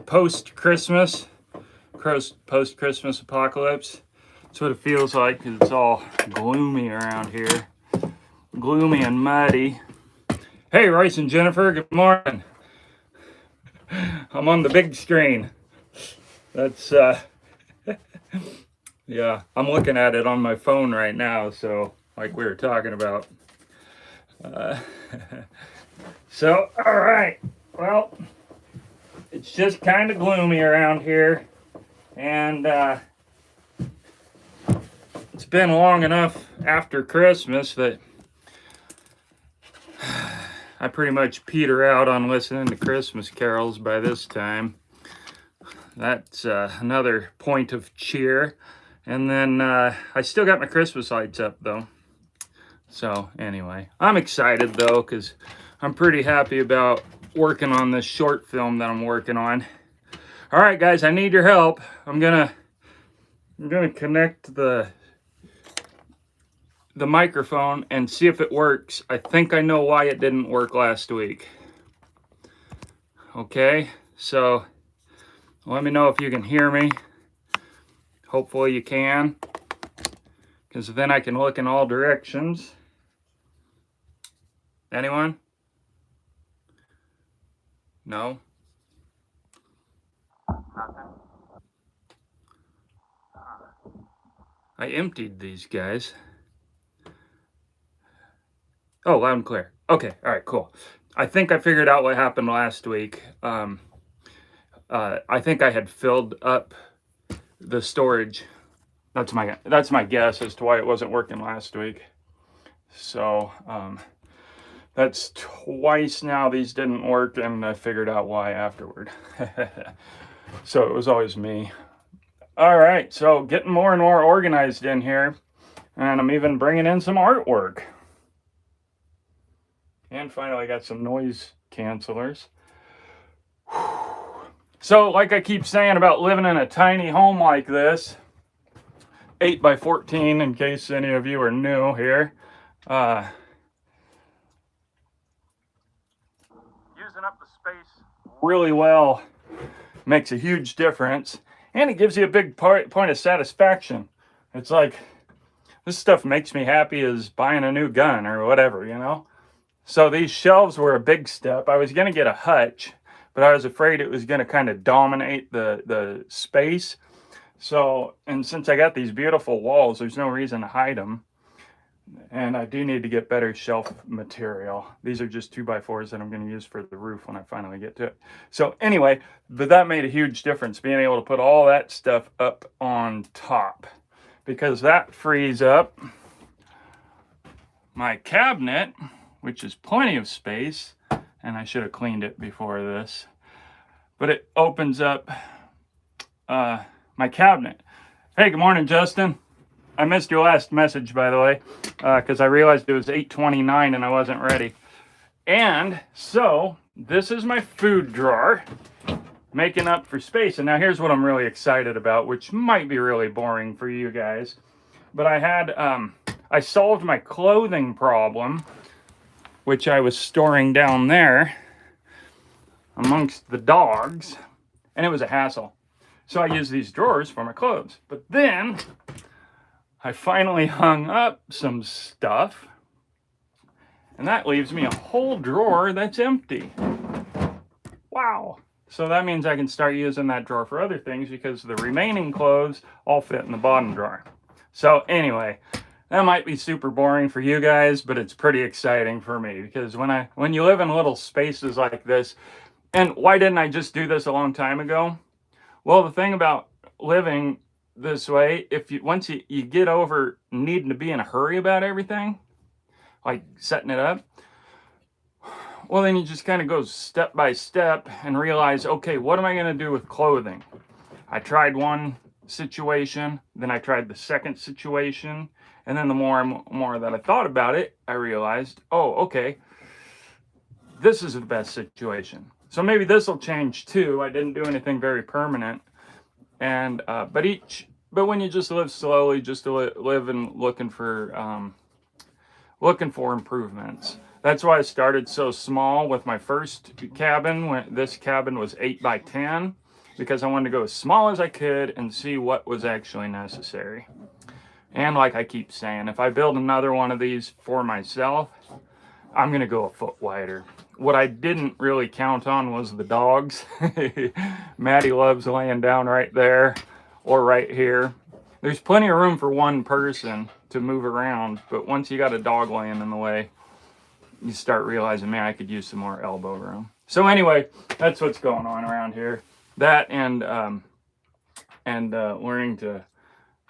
post-Christmas apocalypse. That's what it feels like, because it's all gloomy around here. Gloomy and muddy. Hey, Royce and Jennifer, good morning. I'm on the big screen. That's, yeah, I'm looking at it on my phone right now, so, like we were talking about. So, all right, well, it's just kind of gloomy around here, and it's been long enough after Christmas that I pretty much peter out on listening to Christmas carols by this time. That's another point of cheer. And then I still got my Christmas lights up though. So anyway, I'm excited though, because I'm pretty happy about working on this short film that I'm working on. All right, guys, I need your help. I'm gonna connect the microphone and see if it works. I think I know why it didn't work last week. Okay, so let me know if you can hear me. Hopefully you can, because then I can look in all directions. Anyone? No? Nothing? I emptied these guys. Oh, loud and clear. Okay, all right, cool. I think I figured out what happened last week. I think I had filled up the storage. That's my guess as to why it wasn't working last week. So that's twice now these didn't work, and I figured out why afterward. So it was always me. All right, so getting more and more organized in here, and I'm even bringing in some artwork. And finally got some noise cancelers. So like I keep saying about living in a tiny home like this, 8 by 14, in case any of you are new here. Using up the space really well makes a huge difference, and it gives you a big point of satisfaction. It's like, this stuff makes me happy as buying a new gun or whatever, you know? So these shelves were a big step. I was going to get a hutch, but I was afraid it was going to kind of dominate the space. So, and since I got these beautiful walls, there's no reason to hide them. And I do need to get better shelf material. These are just 2x4s that I'm going to use for the roof when I finally get to it. So anyway, but that made a huge difference, being able to put all that stuff up on top, because that frees up my cabinet, which is plenty of space, and I should have cleaned it before this, but it opens up my cabinet. Hey, good morning, Justin. I missed your last message, by the way, because I realized it was 8:29 and I wasn't ready. And so this is my food drawer, making up for space. And now here's what I'm really excited about, which might be really boring for you guys, but I solved my clothing problem, which I was storing down there amongst the dogs, and it was a hassle. So I use these drawers for my clothes. But then I finally hung up some stuff, and that leaves me a whole drawer that's empty. Wow. So that means I can start using that drawer for other things, because the remaining clothes all fit in the bottom drawer. So anyway, that might be super boring for you guys, but it's pretty exciting for me, because when you live in little spaces like this, and why didn't I just do this a long time ago? Well, the thing about living this way, once you get over needing to be in a hurry about everything, like setting it up, well, then you just kind of go step by step and realize, okay, what am I going to do with clothing? I tried one situation, then I tried the second situation, and then the more and more that I thought about it, I realized, oh, okay, this is the best situation. So maybe this will change too. I didn't do anything very permanent, and but when you just live slowly, just to live and looking for improvements. That's why I started so small with my first cabin. When this cabin was 8 by 10, because I wanted to go as small as I could and see what was actually necessary. And like I keep saying, if I build another one of these for myself, I'm gonna go a foot wider. What I didn't really count on was the dogs. Maddie loves laying down right there or right here. There's plenty of room for one person to move around, but once you got a dog laying in the way, you start realizing, man, I could use some more elbow room. So anyway, that's what's going on around here. That and learning to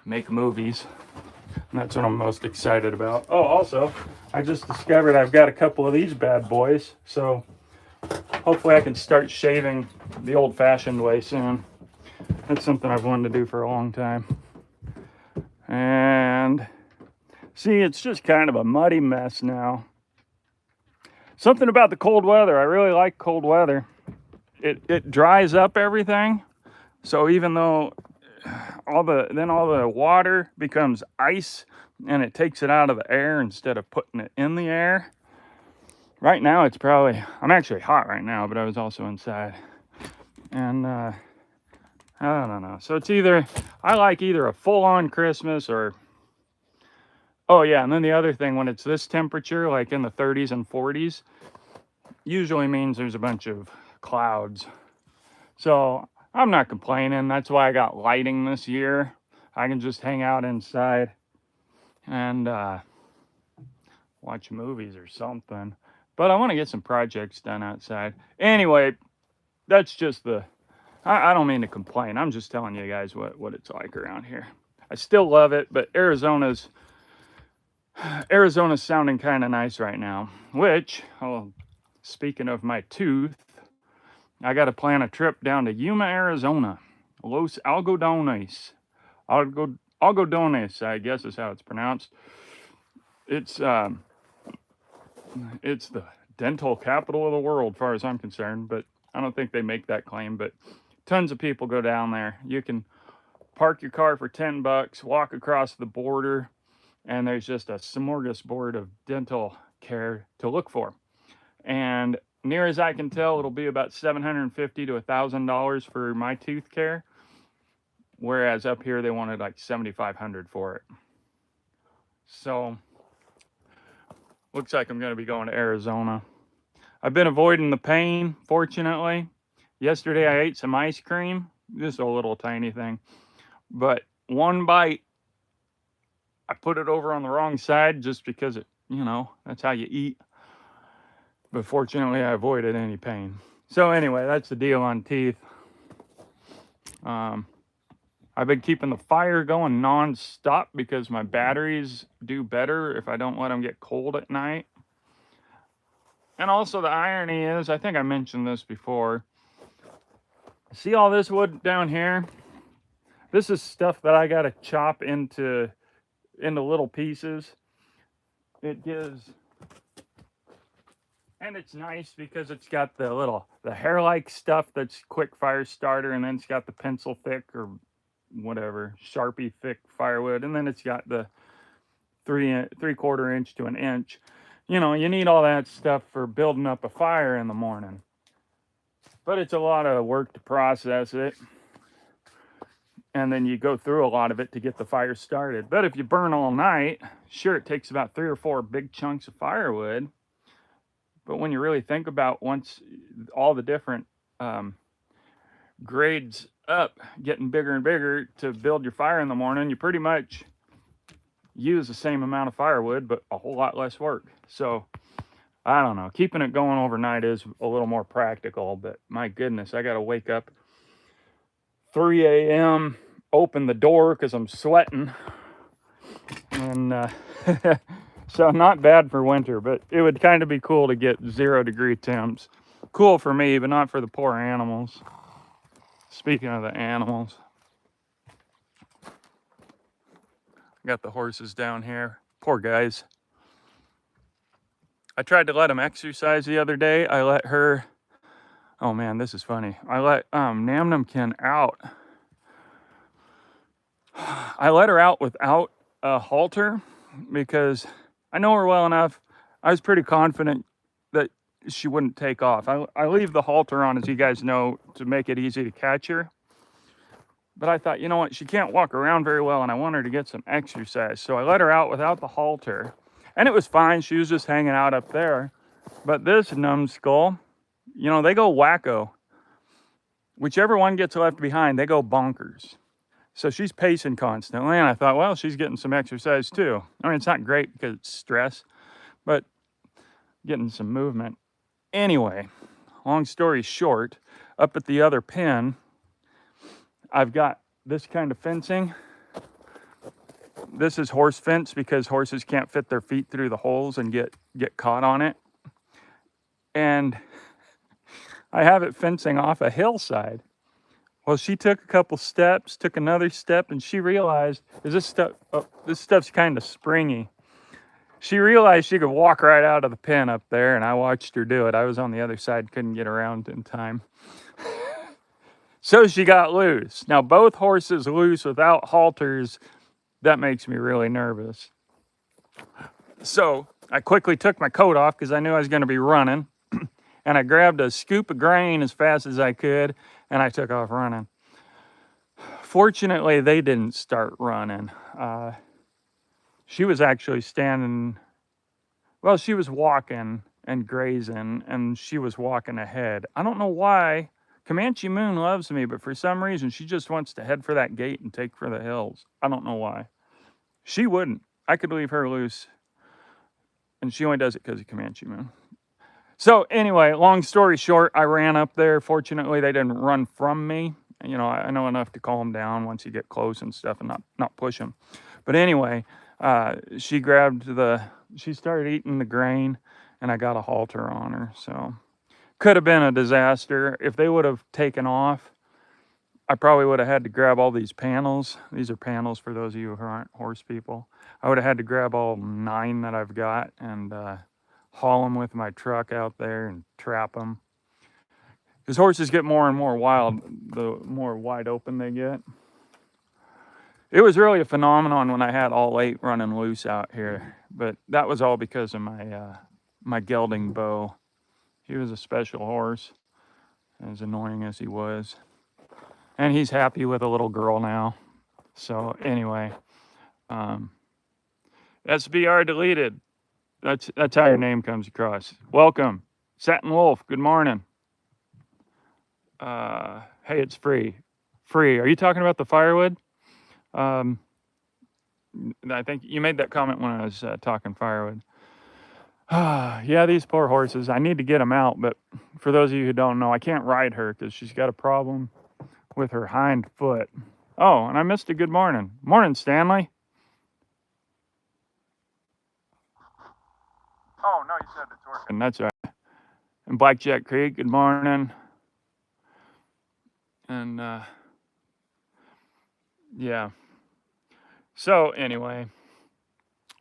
make movies. And that's what I'm most excited about. Oh, also, I just discovered I've got a couple of these bad boys. So hopefully I can start shaving the old-fashioned way soon. That's something I've wanted to do for a long time. And see, it's just kind of a muddy mess now. Something about the cold weather. I really like cold weather. It dries up everything. So even though all the water becomes ice and it takes it out of the air instead of putting it in the air. Right now it's probably, I'm actually hot right now, but I was also inside. And I don't know. So it's either, I like either a full-on Christmas or, oh yeah, and then the other thing, when it's this temperature, like in the 30s and 40s, usually means there's a bunch of clouds. So I'm not complaining. That's why I got lighting this year. I can just hang out inside and watch movies or something. But I want to get some projects done outside. Anyway, that's just the, I don't mean to complain. I'm just telling you guys what it's like around here. I still love it, but Arizona's sounding kind of nice right now. Which, oh, speaking of my tooth, I got to plan a trip down to Yuma, Arizona. Los Algodones. Algodones, I guess is how it's pronounced. It's the dental capital of the world, as far as I'm concerned, but I don't think they make that claim. But tons of people go down there. You can park your car for $10, walk across the border, and there's just a smorgasbord of dental care to look for. And near as I can tell, it'll be about $750 to $1,000 for my tooth care, whereas up here they wanted like $7,500 for it. So looks like I'm going to be going to Arizona. I've been avoiding the pain, fortunately. Yesterday I ate some ice cream, just a little tiny thing, but one bite, I put it over on the wrong side just because it, you know, that's how you eat. But fortunately, I avoided any pain. So anyway, that's the deal on teeth. I've been keeping the fire going non-stop because my batteries do better if I don't let them get cold at night. And also the irony is, I think I mentioned this before. See all this wood down here? This is stuff that I got to chop into little pieces. It gives... And it's nice because it's got the hair-like stuff that's quick fire starter, and then it's got the pencil thick or whatever, Sharpie thick firewood, and then it's got the 3/4 inch to an inch. You know, you need all that stuff for building up a fire in the morning. But it's a lot of work to process it. And then you go through a lot of it to get the fire started. But if you burn all night, sure, it takes about 3 or 4 big chunks of firewood. But when you really think about once all the different grades up, getting bigger and bigger to build your fire in the morning, you pretty much use the same amount of firewood, but a whole lot less work. So, I don't know. Keeping it going overnight is a little more practical, but my goodness, I got to wake up 3 a.m., open the door because I'm sweating. And so not bad for winter, but it would kind of be cool to get 0-degree temps. Cool for me, but not for the poor animals. Speaking of the animals, got the horses down here. Poor guys. I tried to let them exercise the other day. I let her, oh man, this is funny. I let Namnamkin out. I let her out without a halter because I know her well enough. I was pretty confident that she wouldn't take off. I leave the halter on, as you guys know, to make it easy to catch her. But I thought, you know what, she can't walk around very well, and I want her to get some exercise. So I let her out without the halter, and it was fine. She was just hanging out up there. But this numbskull, you know, they go wacko. Whichever one gets left behind, they go bonkers. So she's pacing constantly, and I thought, well, she's getting some exercise too. I mean, it's not great because it's stress, but getting some movement. Anyway, long story short, up at the other pen, I've got this kind of fencing. This is horse fence because horses can't fit their feet through the holes and get caught on it. And I have it fencing off a hillside. Well, she took a couple steps, took another step, and she realized, this stuff's kind of springy. She realized she could walk right out of the pen up there, and I watched her do it. I was on the other side, couldn't get around in time. So she got loose. Now, both horses loose without halters, that makes me really nervous. So I quickly took my coat off because I knew I was going to be running. And I grabbed a scoop of grain as fast as I could, and I took off running. Fortunately, they didn't start running. She was actually standing, well, she was walking and grazing, and she was walking ahead. I don't know why. Comanche Moon loves me, but for some reason, she just wants to head for that gate and take for the hills. I don't know why. She wouldn't. I could leave her loose, and she only does it because of Comanche Moon. So anyway, long story short, I ran up there. Fortunately, they didn't run from me. You know, I know enough to calm down once you get close and stuff and not push them. But anyway, she started eating the grain, and I got a halter on her. So could have been a disaster. If they would have taken off, I probably would have had to grab all these panels. These are panels for those of you who aren't horse people. I would have had to grab all 9 that I've got and haul them with my truck out there and trap them. Because horses get more and more wild the more wide open they get. It was really a phenomenon when I had all 8 running loose out here, but that was all because of my gelding Beau. He was a special horse, as annoying as he was. And he's happy with a little girl now. So anyway, SBR deleted. That's how your name comes across. Welcome, Satin Wolf. Good morning. Hey, it's free. Free. Are you talking about the firewood? I think you made that comment when I was talking firewood. Yeah, these poor horses. I need to get them out, but for those of you who don't know, I can't ride her because she's got a problem with her hind foot. Oh, and I missed a good morning. Morning, Stanley. Oh, no, you said it's working. That's right. And Blackjack Creek, good morning. And, yeah. So, anyway,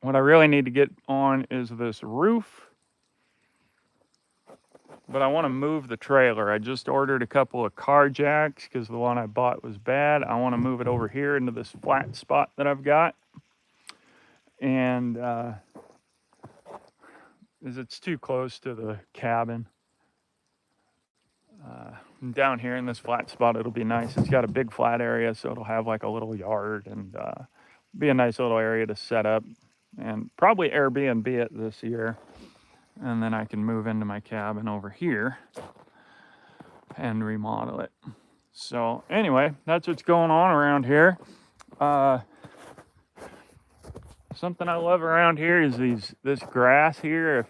what I really need to get on is this roof. But I want to move the trailer. I just ordered a couple of car jacks because the one I bought was bad. I want to move it over here into this flat spot that I've got. And, as it's too close to the cabin. Down here in this flat spot, it'll be nice. It's got a big flat area, so it'll have like a little yard and be a nice little area to set up and probably Airbnb it this year. And then I can move into my cabin over here and remodel it. So anyway, that's what's going on around here. Something I love around here is this grass here.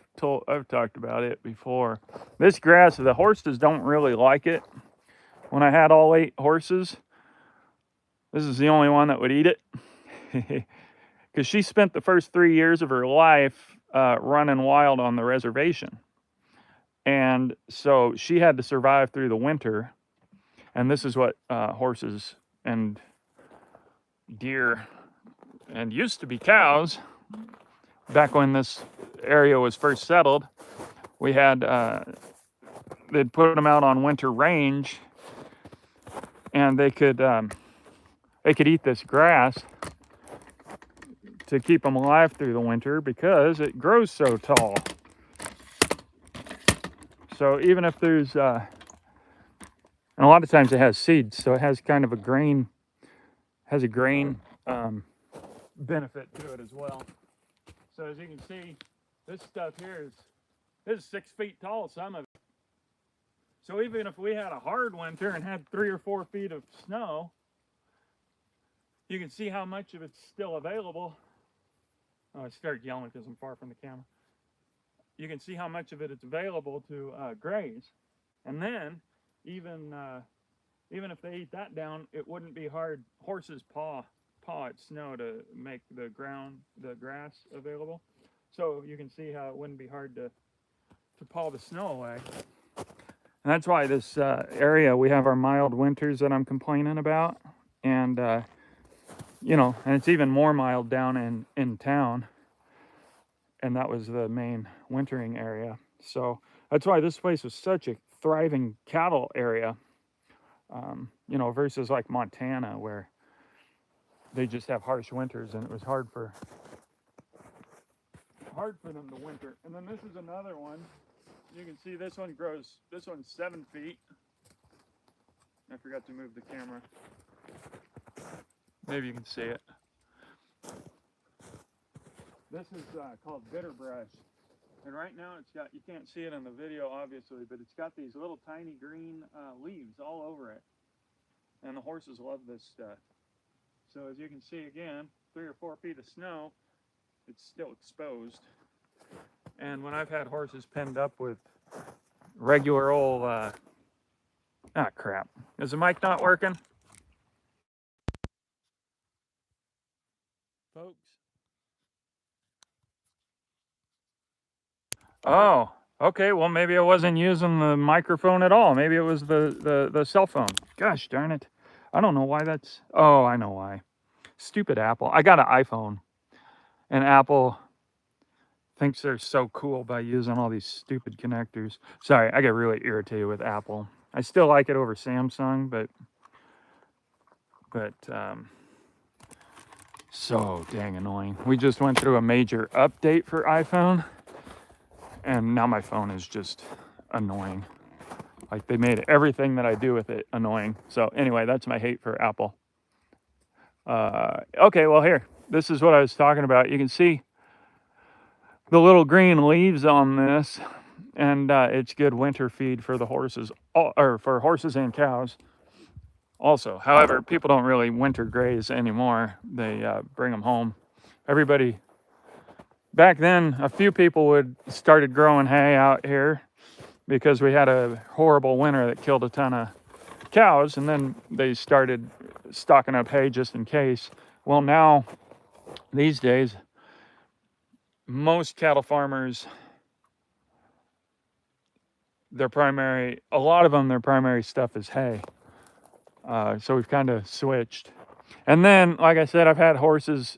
I've talked about it before. This grass, the horses don't really like it. When I had all 8 horses, this is the only one that would eat it. Because she spent the first 3 years of her life running wild on the reservation. And so she had to survive through the winter. And this is what horses and deer and used to be cows, back when this area was first settled, we had, they'd put them out on winter range, and they could eat this grass to keep them alive through the winter because it grows so tall. So even if there's, and a lot of times it has seeds, so it has kind of a grain has a grain benefit to it as well. So as you can see, this stuff here is 6 feet tall, some of it. So even if we had a hard winter and had 3 or 4 feet of snow, you can see how much of it's still available. Oh, I started yelling because I'm far from the camera. You can see how much of it is available to graze. And then, even if they eat that down, it wouldn't be hard. Horses paw at snow to make the grass available. So you can see how it wouldn't be hard to paw the snow away. And that's why this area, we have our mild winters that I'm complaining about. And, and it's even more mild down in town. And that was the main wintering area. So that's why this place was such a thriving cattle area, versus like Montana, where they just have harsh winters and it was hard for them to winter. And then this is another one. You can see this one's 7 feet. I forgot to move the camera. Maybe you can see it. This is called bitterbrush. And right now you can't see it in the video obviously, but it's got these little tiny green leaves all over it. And the horses love this stuff. So as you can see again, 3 or 4 feet of snow, it's still exposed. And when I've had horses penned up with regular old, crap. Is the mic not working? Folks? Oh, okay, well maybe I wasn't using the microphone at all. Maybe it was the cell phone. Gosh darn it. I don't know why that's, oh, I know why. Stupid Apple. I got an iPhone, and Apple thinks they're so cool by using all these stupid connectors. Sorry, I get really irritated with Apple. I still like it over Samsung, but so dang annoying. We just went through a major update for iPhone, and now my phone is just annoying. Like, they made everything that I do with it annoying. So anyway, that's my hate for Apple. Okay, well here, this is what I was talking about. You can see the little green leaves on this, and it's good winter feed for the horses, or for horses and cows also. However, people don't really winter graze anymore. They bring them home. Everybody, back then, a few people started growing hay out here because we had a horrible winter that killed a ton of cows, and then they started stocking up hay just in case. Well, now, these days, most cattle farmers, their primary stuff is hay. So we've kind of switched. And then, like I said, I've had horses.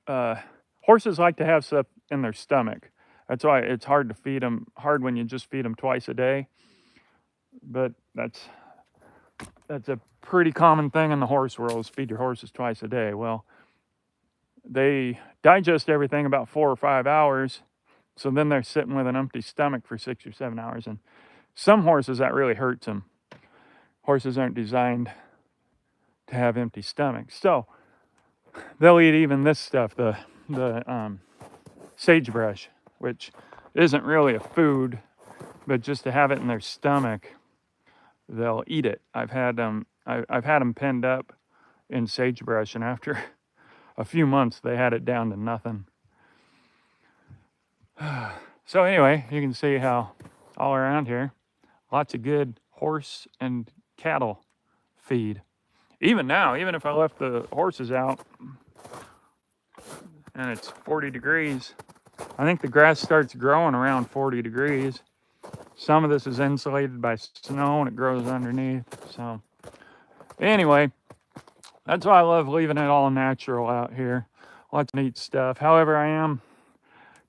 Horses like to have stuff in their stomach. That's why it's hard to feed them. Hard when you just feed them twice a day. But that's a pretty common thing in the horse world, is feed your horses twice a day. Well, they digest everything about 4 or 5 hours. So then they're sitting with an empty stomach for 6 or 7 hours. And some horses, that really hurts them. Horses aren't designed to have empty stomachs. So they'll eat even this stuff, the sagebrush, which isn't really a food, but just to have it in their stomach, they'll eat it. I've had them penned up in sagebrush, and after a few months, they had it down to nothing. So anyway, you can see how all around here, lots of good horse and cattle feed. Even now, even if I left the horses out and it's 40 degrees, I think the grass starts growing around 40 degrees. Some of this is insulated by snow and it grows underneath. So anyway, that's why I love leaving it all natural out here. Lots of neat stuff. However, I am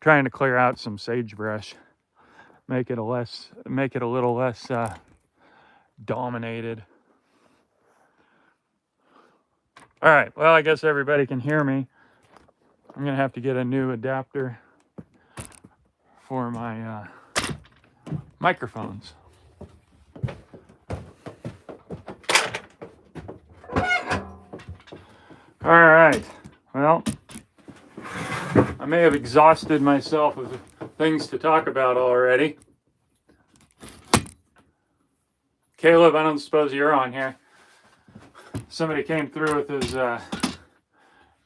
trying to clear out some sagebrush, make it a little less dominated. All right, well, I guess everybody can hear me. I'm gonna have to get a new adapter for my microphones. All right. Well, I may have exhausted myself with things to talk about already. Caleb, I don't suppose you're on here. Somebody came through with his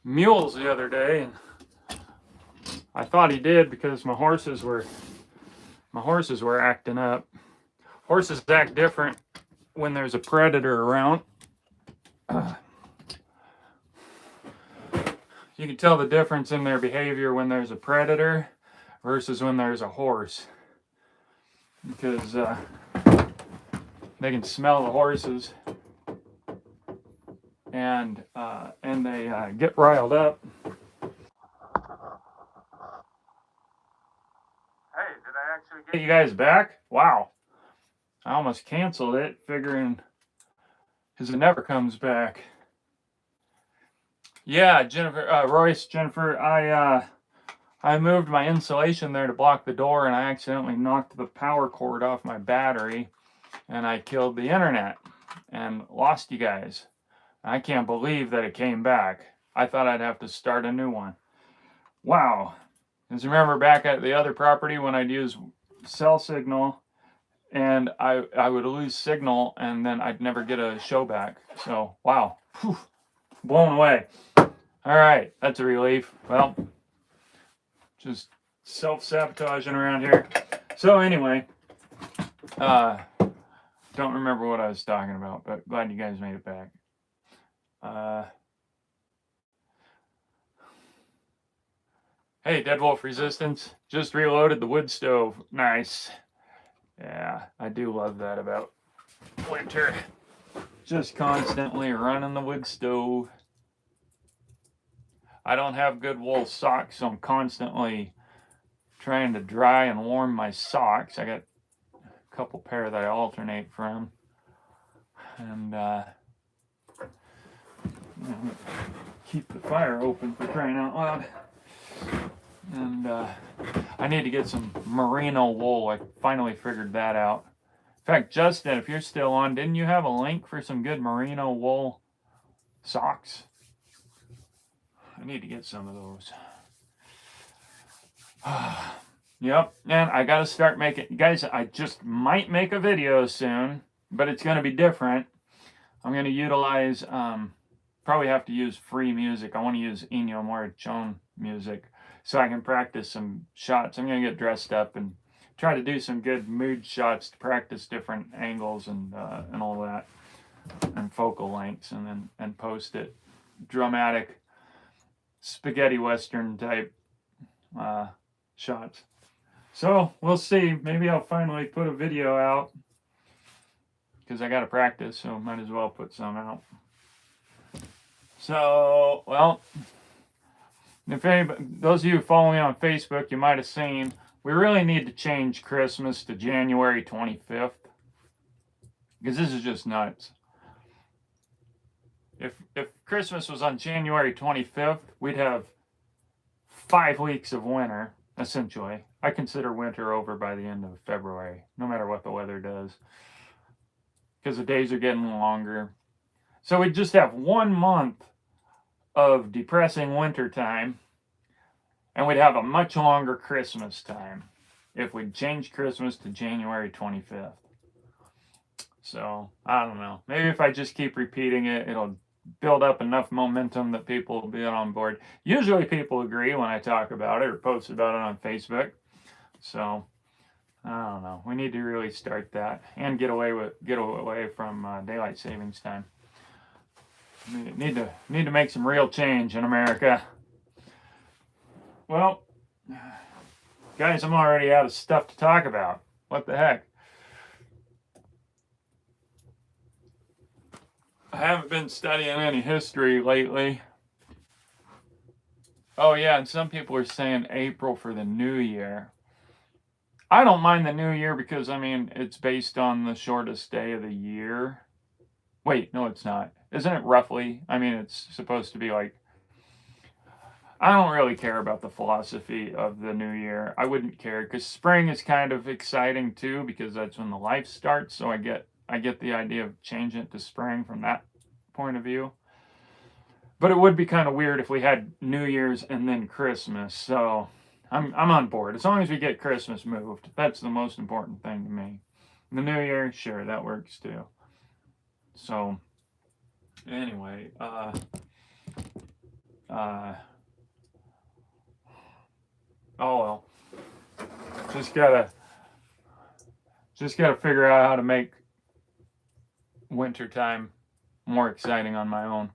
mules the other day, and I thought he did because my horses were acting up. Horses act different when there's a predator around. You can tell the difference in their behavior when there's a predator versus when there's a horse, because they can smell the horses and they get riled up. Hey, did I actually get you guys back? Wow. I almost canceled it, figuring because it never comes back. Yeah, Jennifer, Royce, Jennifer, I moved my insulation there to block the door, and I accidentally knocked the power cord off my battery, and I killed the internet and lost you guys. I can't believe that it came back. I thought I'd have to start a new one. Wow. Because remember back at the other property when I'd use cell signal, and I would lose signal, and then I'd never get a show back. So, wow. Whew. Blown away. All right, that's a relief. Well, just self-sabotaging around here. So anyway, don't remember what I was talking about, but glad you guys made it back. Hey, Dead Wolf Resistance, just reloaded the wood stove. Nice. Yeah, I do love that about winter. Just constantly running the wood stove. I don't have good wool socks, so I'm constantly trying to dry and warm my socks. I got a couple pair that I alternate from. And keep the fire open for crying out loud. And I need to get some merino wool. I finally figured that out. In fact, Justin, if you're still on, didn't you have a link for some good merino wool socks? I need to get some of those. Yep, and I got to start making, guys, I just might make a video soon, but it's going to be different. I'm going to utilize, probably have to use free music. I want to use Ennio Morricone music so I can practice some shots. I'm going to get dressed up and try to do some good mood shots to practice different angles and all that, and focal lengths, and then post it. Dramatic spaghetti western type shots. So we'll see. Maybe I'll finally put a video out because I got to practice, so might as well put some out. So, well, if anybody, those of you who follow me on Facebook, you might have seen we really need to change Christmas to January 25th because this is just nuts. If Christmas was on January 25th, we'd have 5 weeks of winter, essentially. I consider winter over by the end of February, no matter what the weather does, because the days are getting longer. So we'd just have 1 month of depressing winter time, and we'd have a much longer Christmas time if we'd change Christmas to January 25th. So, I don't know. Maybe if I just keep repeating it, it'll build up enough momentum that people will be on board. Usually people agree when I talk about it or post about it on Facebook. So, I don't know. We need to really start that and get away from daylight savings time. We need to make some real change in America. Well, guys, I'm already out of stuff to talk about. What the heck? I haven't been studying any history lately. Oh yeah, and some people are saying April for the new year. I don't mind the new year because, I mean, it's based on the shortest day of the year. Wait, no, it's not. Isn't it roughly? I mean, it's supposed to be like, I don't really care about the philosophy of the new year. I wouldn't care because spring is kind of exciting too because that's when the life starts. So I get the idea of changing it to spring from that point of view. But it would be kind of weird if we had New Year's and then Christmas. So I'm on board. As long as we get Christmas moved, that's the most important thing to me. The New Year, sure, that works too. So anyway, oh well, just gotta figure out how to make wintertime more exciting on my own.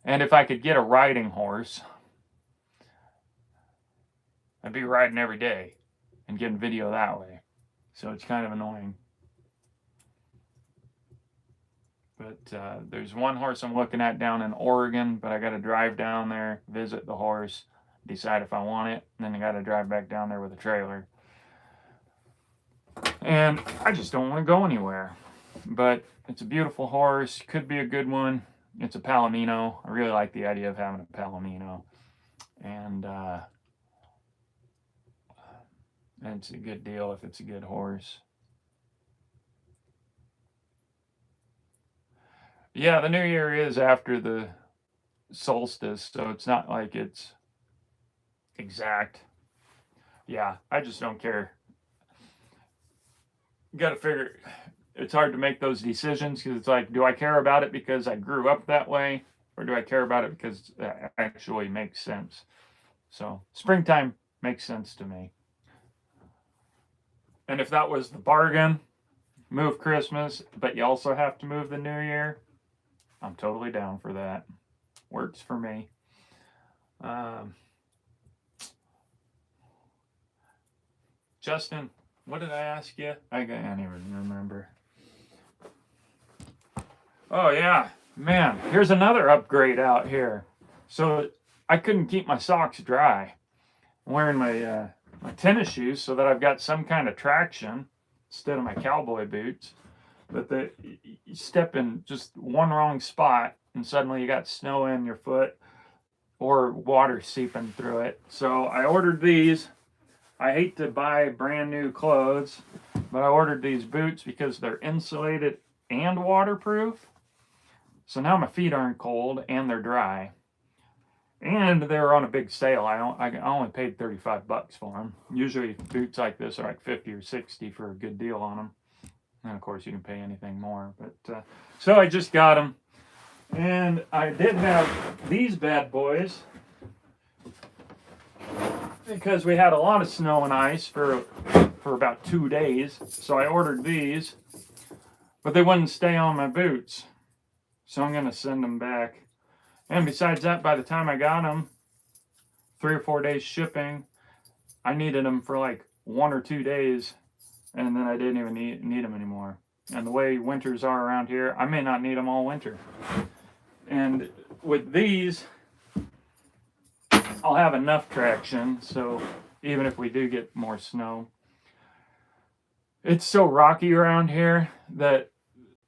And if I could get a riding horse, I'd be riding every day and getting video that way. So it's kind of annoying. But there's one horse I'm looking at down in Oregon, but I got to drive down there, visit the horse, decide if I want it, and then I got to drive back down there with a trailer. And I just don't want to go anywhere. But it's a beautiful horse, could be a good one. It's a Palomino. I really like the idea of having a Palomino. And it's a good deal if it's a good horse. Yeah, the new year is after the solstice, so it's not like it's exact. Yeah, I just don't care. You got to figure, it's hard to make those decisions because it's like, do I care about it because I grew up that way, or do I care about it because it actually makes sense? So springtime makes sense to me. And if that was the bargain, move Christmas, but you also have to move the new year, I'm totally down for that. Works for me. Justin, what did I ask you? I can't even remember. Oh, yeah. Man, here's another upgrade out here. So I couldn't keep my socks dry. I'm wearing my tennis shoes so that I've got some kind of traction instead of my cowboy boots. But you step in just one wrong spot and suddenly you got snow in your foot or water seeping through it. So I ordered these. I hate to buy brand new clothes, but I ordered these boots because they're insulated and waterproof. So now my feet aren't cold and they're dry. And they were on a big sale. I only paid $35 for them. Usually boots like this are like 50 or 60 for a good deal on them. And of course you can pay anything more. But so I just got them. And I did have these bad boys because we had a lot of snow and ice for about 2 days. So I ordered these, but they wouldn't stay on my boots. So I'm going to send them back. And besides that, by the time I got them, 3 or 4 days shipping, I needed them for like 1 or 2 days, and then I didn't even need them anymore. And the way winters are around here, I may not need them all winter. And with these, I'll have enough traction, so even if we do get more snow. It's so rocky around here that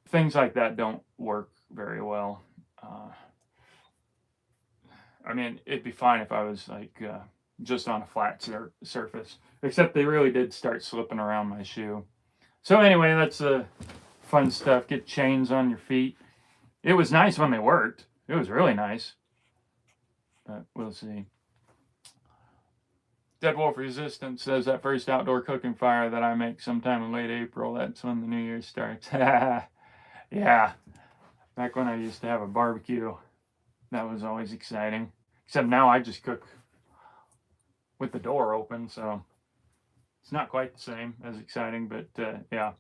things like that don't work very well. I mean, it'd be fine if I was like just on a flat surface, except they really did start slipping around my shoe. So anyway, that's the fun stuff. Get chains on your feet. It was nice when they worked. It was really nice. But we'll see. Dead Wolf Resistance says that first outdoor cooking fire that I make sometime in late April, that's when the New Year starts. Yeah. Back when I used to have a barbecue, that was always exciting. Except now I just cook with the door open, so it's not quite the same as exciting, but yeah.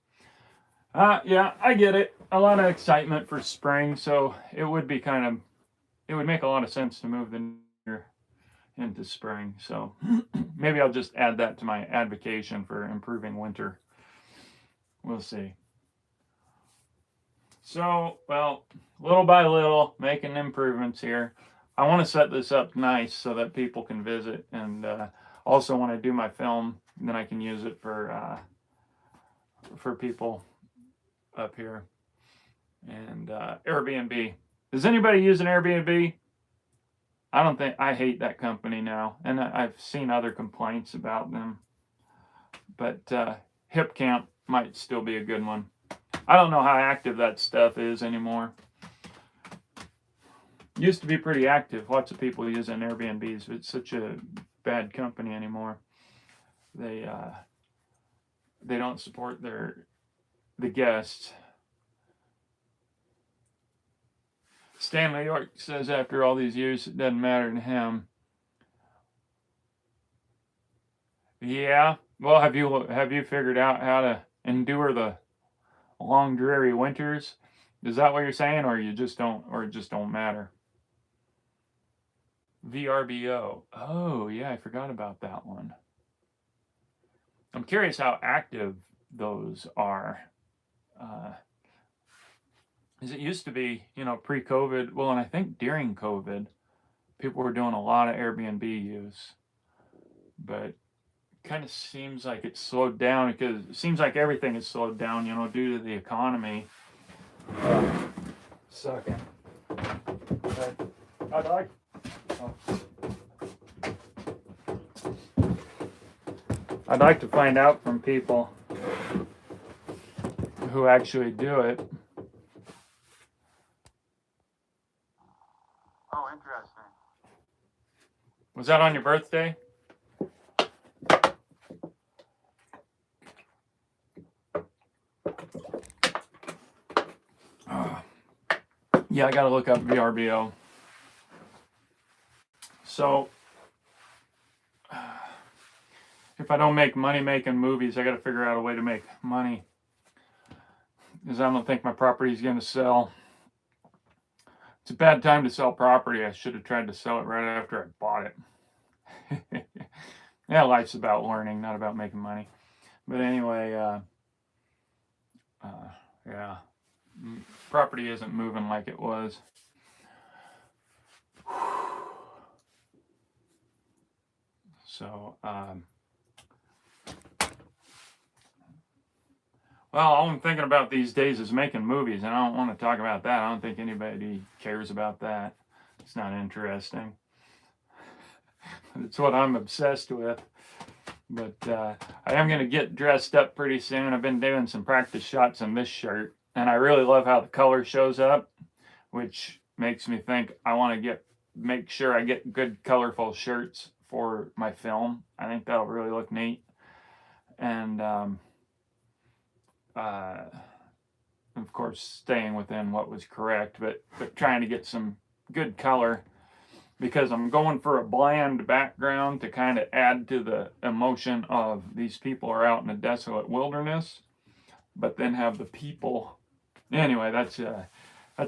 Yeah, I get it. A lot of excitement for spring, so it would be it would make a lot of sense to move the New Year into spring. So maybe I'll just add that to my advocation for improving winter. We'll see. So, well, little by little, making improvements here. I want to set this up nice so that people can visit, and also when I do my film, then I can use it for people up here. And Airbnb. Does anybody use an Airbnb? I hate that company now, and I've seen other complaints about them. But HipCamp might still be a good one. I don't know how active that stuff is anymore. used to be pretty active. Lots of people using Airbnbs. It's such a bad company anymore. They don't support the guests. Stanley York says after all these years, it doesn't matter to him. Yeah. Well, have you figured out how to endure the long, dreary winters? Is that what you're saying, or you just don't, or it just don't matter? VRBO. Oh, yeah, I forgot about that one. I'm curious how active those are. As it used to be, pre-COVID. Well, and I think during COVID, people were doing a lot of Airbnb use, but kind of seems like it's slowed down because it seems like everything is slowed down, due to the economy. Second. I'd like. I'd like to find out from people who actually do it. Oh, interesting. Was that on your birthday? Yeah, I got to look up VRBO. So, if I don't make money making movies, I got to figure out a way to make money. Because I don't think my property is going to sell. It's a bad time to sell property. I should have tried to sell it right after I bought it. Yeah, life's about learning, not about making money. But anyway, yeah, property isn't moving like it was. So, well, all I'm thinking about these days is making movies, and I don't want to talk about that. I don't think anybody cares about that. It's not interesting. It's what I'm obsessed with. But I am going to get dressed up pretty soon. I've been doing some practice shots in this shirt, and I really love how the color shows up, which makes me think I want to make sure I get good colorful shirts for my film. I think that'll really look neat. And of course, staying within what was correct, but trying to get some good color, because I'm going for a bland background to kind of add to the emotion of these people are out in a desolate wilderness, but then have the people. Anyway, that's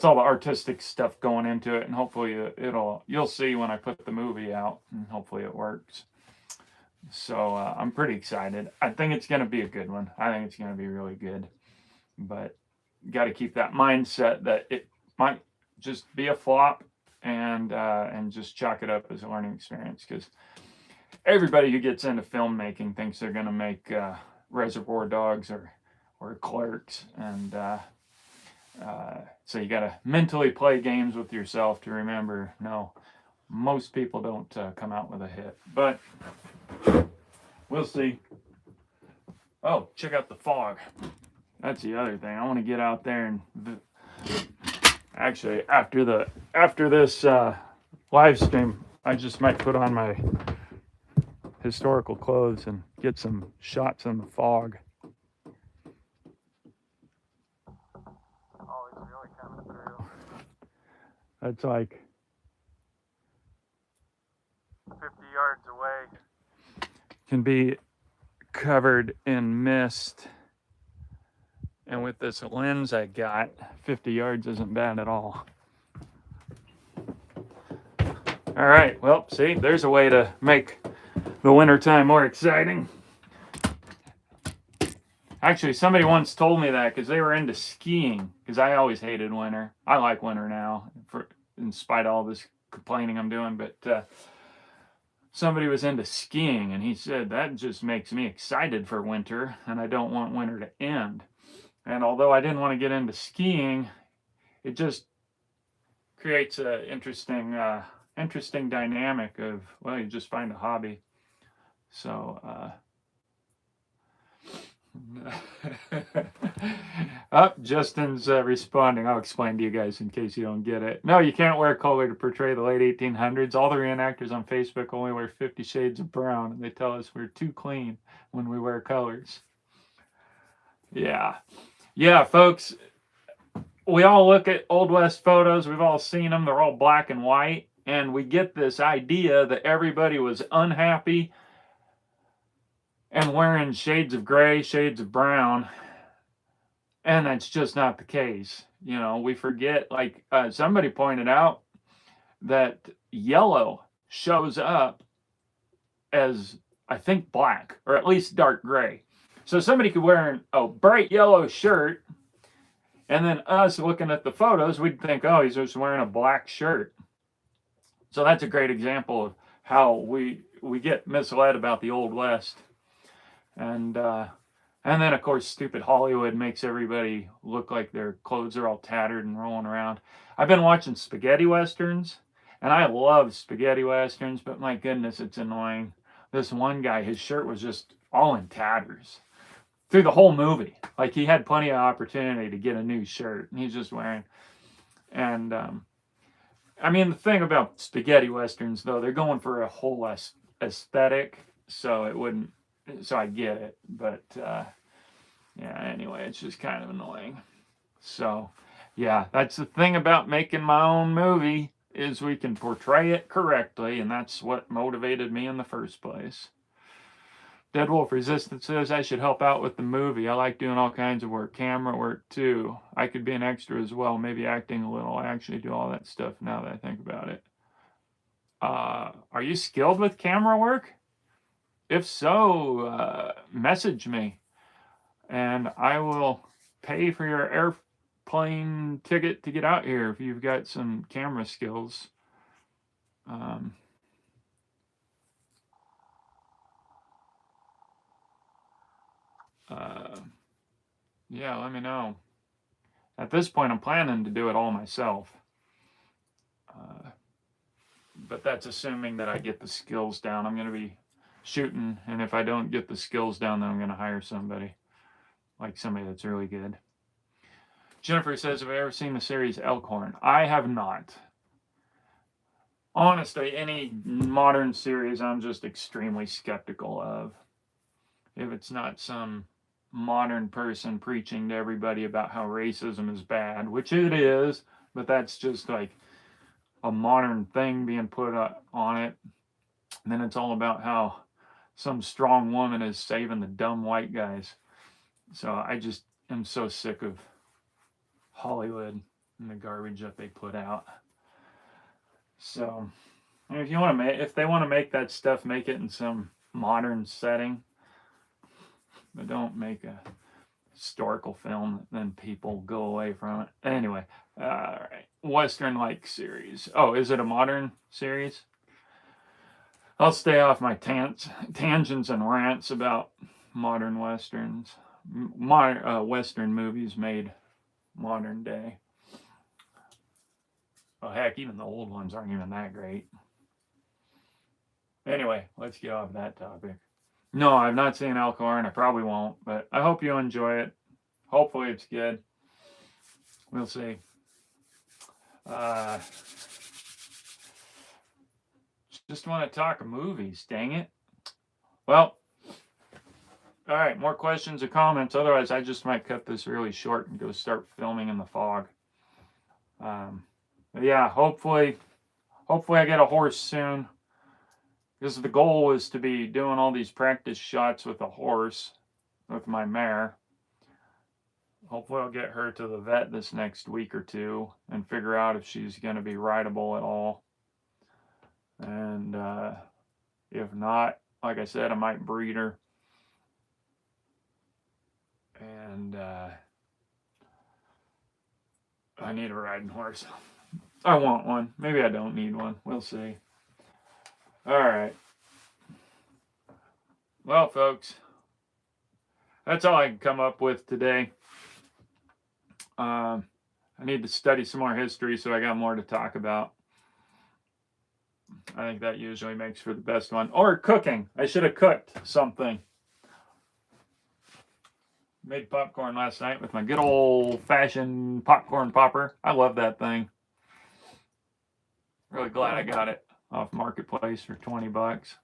all the artistic stuff going into it, and hopefully you'll see when I put the movie out, and hopefully it works. So I'm pretty excited. I think it's going to be a good one. I think it's going to be really good, but got to keep that mindset that it might just be a flop, and just chalk it up as a learning experience, because everybody who gets into filmmaking thinks they're going to make Reservoir Dogs or Clerks, and so you got to mentally play games with yourself to remember, no, most people don't come out with a hit, but we'll see. Oh, check out the fog. That's the other thing. I want to get out there and actually, after this live stream, I just might put on my historical clothes and get some shots in the fog. Oh, it's really coming through. That's like 50 yards away. Can be covered in mist. And with this lens I got, 50 yards isn't bad at all. All right, well, see, there's a way to make the wintertime more exciting. Actually, somebody once told me that because they were into skiing, because I always hated winter. I like winter now, in spite of all this complaining I'm doing, but somebody was into skiing, and he said, that just makes me excited for winter, and I don't want winter to end. And although I didn't want to get into skiing, it just creates an interesting dynamic of, well, you just find a hobby. So Up, Justin's responding. I'll explain to you guys in case you don't get it. No, you can't wear color to portray the late 1800s. All the reenactors on Facebook only wear 50 Shades of Brown, and they tell us we're too clean when we wear colors. Yeah. Yeah, folks, we all look at Old West photos. We've all seen them. They're all black and white. And we get this idea that everybody was unhappy and wearing shades of gray, shades of brown. And that's just not the case. You know, we forget, like somebody pointed out, that yellow shows up as, I think, black, or at least dark gray. So somebody could wear a bright yellow shirt, and then us looking at the photos, we'd think, oh, he's just wearing a black shirt. So that's a great example of how we get misled about the Old West. And then, of course, stupid Hollywood makes everybody look like their clothes are all tattered and rolling around. I've been watching spaghetti westerns, and I love spaghetti westerns, but my goodness, it's annoying. This one guy, his shirt was just all in tatters through the whole movie. Like, he had plenty of opportunity to get a new shirt, and he's just wearing. And, I mean, the thing about spaghetti westerns, though, they're going for a whole aesthetic, so it wouldn't. So I get it, but yeah, anyway, it's just kind of annoying. So, yeah, that's the thing about making my own movie, is we can portray it correctly, and that's what motivated me in the first place. Dead Wolf Resistance says I should help out with the movie. I like doing all kinds of work, camera work too. I could be an extra as well, maybe acting a little. I actually do all that stuff now that I think about it. Are you skilled with camera work? If so, message me, and I will pay for your airplane ticket to get out here if you've got some camera skills. Yeah, let me know. At this point, I'm planning to do it all myself. But that's assuming that I get the skills down. I'm going to be shooting, and if I don't get the skills down, then I'm going to hire somebody, like somebody that's really good. Jennifer says, have I ever seen the series Elkhorn? I have not. Honestly, any modern series I'm just extremely skeptical of. If it's not some modern person preaching to everybody about how racism is bad, which it is, but that's just like a modern thing being put on it. And then it's all about how some strong woman is saving the dumb white guys. So I just am so sick of Hollywood and the garbage that they put out. So if you want to if they want to make that stuff, make it in some modern setting, but don't make a historical film that then people go away from it. Anyway, all right. Western like series. Oh, is it a modern series? I'll stay off my tangents and rants about modern westerns. Western movies made modern day. Well, heck, even the old ones aren't even that great. Anyway, let's get off that topic. No, I've not seen Elkhorn. I probably won't, but I hope you enjoy it. Hopefully it's good. We'll see. Just want to talk movies, dang it. Well, all right, more questions or comments. Otherwise, I just might cut this really short and go start filming in the fog. Yeah, hopefully I get a horse soon. Because the goal was to be doing all these practice shots with a horse, with my mare. Hopefully I'll get her to the vet this next week or two and figure out if she's going to be rideable at all. And if not, like I said, I might breed her. And I need a riding horse. I want one. Maybe I don't need one. We'll see. All right. Well, folks, that's all I can come up with today. I need to study some more history so I got more to talk about. I think that usually makes for the best one. Or cooking. I should have cooked something. Made popcorn last night with my good old-fashioned popcorn popper. I love that thing. Really glad I got it off Marketplace for 20 bucks.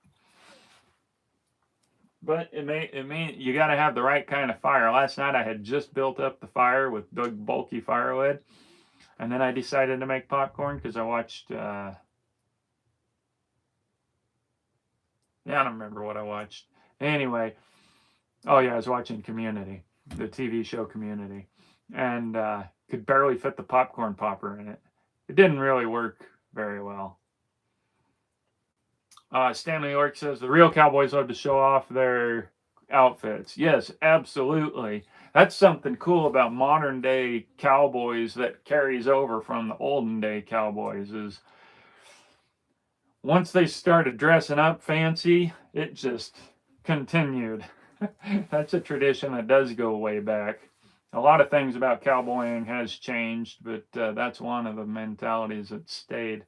But it may you got to have the right kind of fire. Last night I had just built up the fire with big bulky firewood, and then I decided to make popcorn because I watched. Yeah, I don't remember what I watched. Anyway, oh yeah, I was watching Community, the TV show Community, and could barely fit the popcorn popper in it. It didn't really work very well. Stanley York says the real cowboys love to show off their outfits. Yes, absolutely. That's something cool about modern day cowboys that carries over from the olden day cowboys is once they started dressing up fancy, it just continued. That's a tradition that does go way back. A lot of things about cowboying has changed, but that's one of the mentalities that stayed.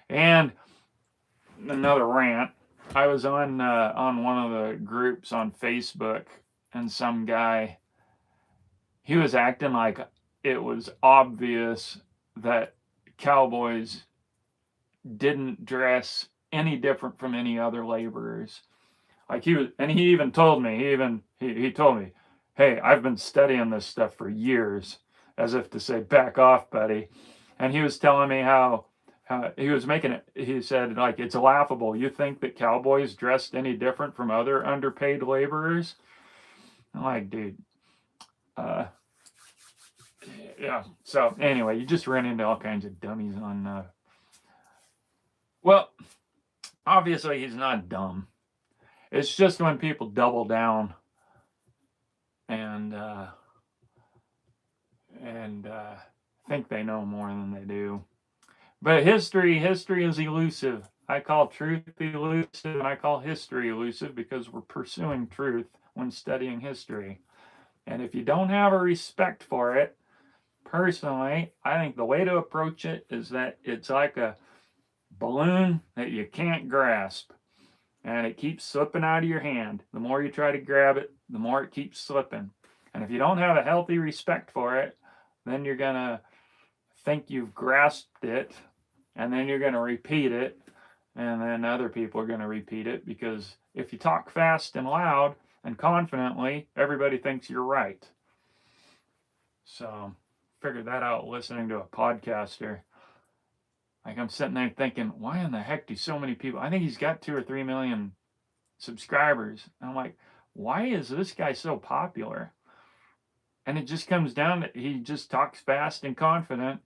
And another rant. I was on one of the groups on Facebook, and some guy, he was acting like it was obvious that cowboys didn't dress any different from any other laborers. Like he was, and he even told me, he told me, hey, I've been studying this stuff for years, as if to say, back off, buddy. And he was telling me how he was making it. He said, like, it's laughable. You think that cowboys dressed any different from other underpaid laborers? I'm like, dude, yeah. So anyway, you just run into all kinds of dummies on. Well, obviously he's not dumb. It's just when people double down and think they know more than they do. But history is elusive. I call truth elusive, and I call history elusive because we're pursuing truth when studying history. And if you don't have a respect for it, personally, I think the way to approach it is that it's like a balloon that you can't grasp, and it keeps slipping out of your hand. The more you try to grab it, the more it keeps slipping. And if you don't have a healthy respect for it, then you're going to think you've grasped it, and then you're going to repeat it, and then other people are going to repeat it, because if you talk fast and loud and confidently, everybody thinks you're right. So figured that out listening to a podcaster. Like, I'm sitting there thinking, why in the heck do so many people, I think he's got 2 or 3 million subscribers. And I'm like, why is this guy so popular? And it just comes down to he just talks fast and confident,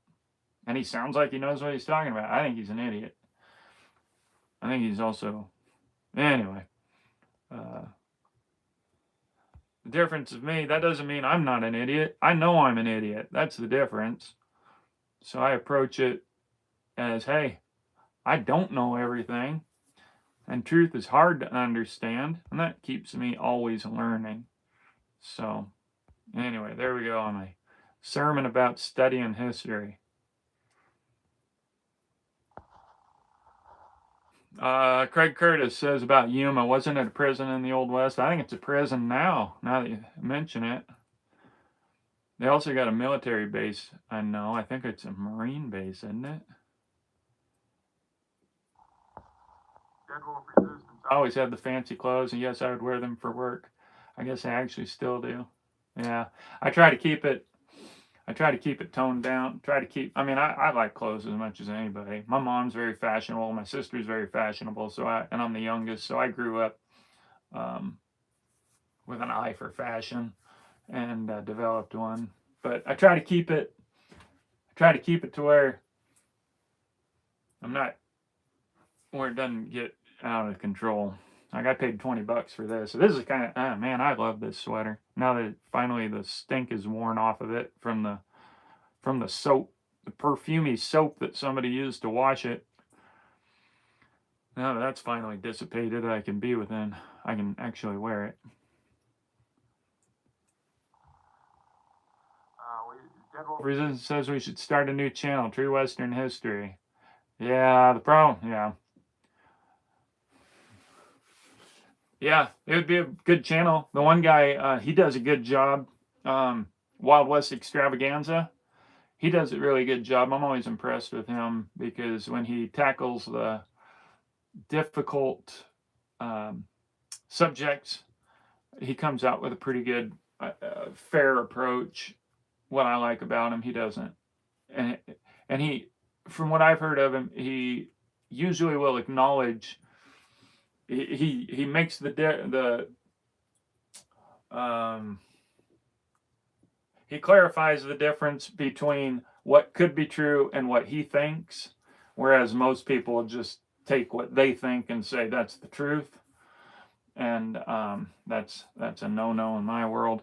and he sounds like he knows what he's talking about. I think he's an idiot. I think he's also, anyway, the difference of me, that doesn't mean I'm not an idiot. I know I'm an idiot. That's the difference. So I approach it as, hey, I don't know everything, and truth is hard to understand, and that keeps me always learning. So anyway, there we go on my sermon about studying history. Craig Curtis says about Yuma, wasn't it a prison in the Old West? I think it's a prison now that you mention it. They also got a military base, I know. I think it's a Marine base, isn't it? Dead Wolf Resistance. I always had the fancy clothes, and yes, I would wear them for work. I guess I actually still do. Yeah, I try to keep it toned down. I like clothes as much as anybody. My mom's very fashionable. My sister's very fashionable. And I'm the youngest, so I grew up with an eye for fashion and developed one. But I try to keep it to where where it doesn't get out of control. Like, I paid 20 bucks for this. So this is kind of, man, I love this sweater. Now that finally the stink is worn off of it from the soap, the perfumey soap that somebody used to wash it. Now that that's finally dissipated, I can actually wear it. Dead Wolf Resistance says we should start a new channel, True Western History. Yeah, the problem, yeah. Yeah, it would be a good channel. The one guy, he does a good job Wild West Extravaganza. He does a really good job. I'm always impressed with him because when he tackles the difficult um, subjects, he comes out with a pretty good, fair approach. What I like about him, he doesn't, and and he, from what I've heard of him, he usually will acknowledge. He makes um, he clarifies the difference between what could be true and what he thinks, whereas most people just take what they think and say that's the truth, and that's a no-no in my world.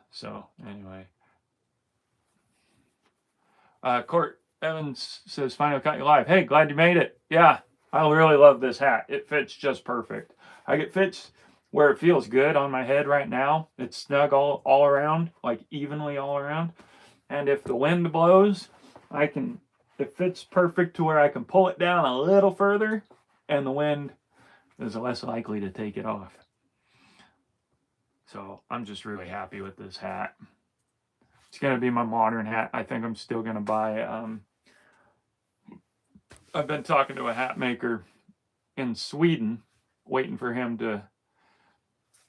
So anyway, Court Evans says, "Finally caught you live. Hey, glad you made it. Yeah, I really love this hat. It fits just perfect. It fits where it feels good on my head right now. It's snug all around, like evenly all around. And if the wind blows, it fits perfect to where I can pull it down a little further, and the wind is less likely to take it off. So I'm just really happy with this hat. It's going to be my modern hat. I think I'm still going to buy. I've been talking to a hat maker in Sweden, waiting for him to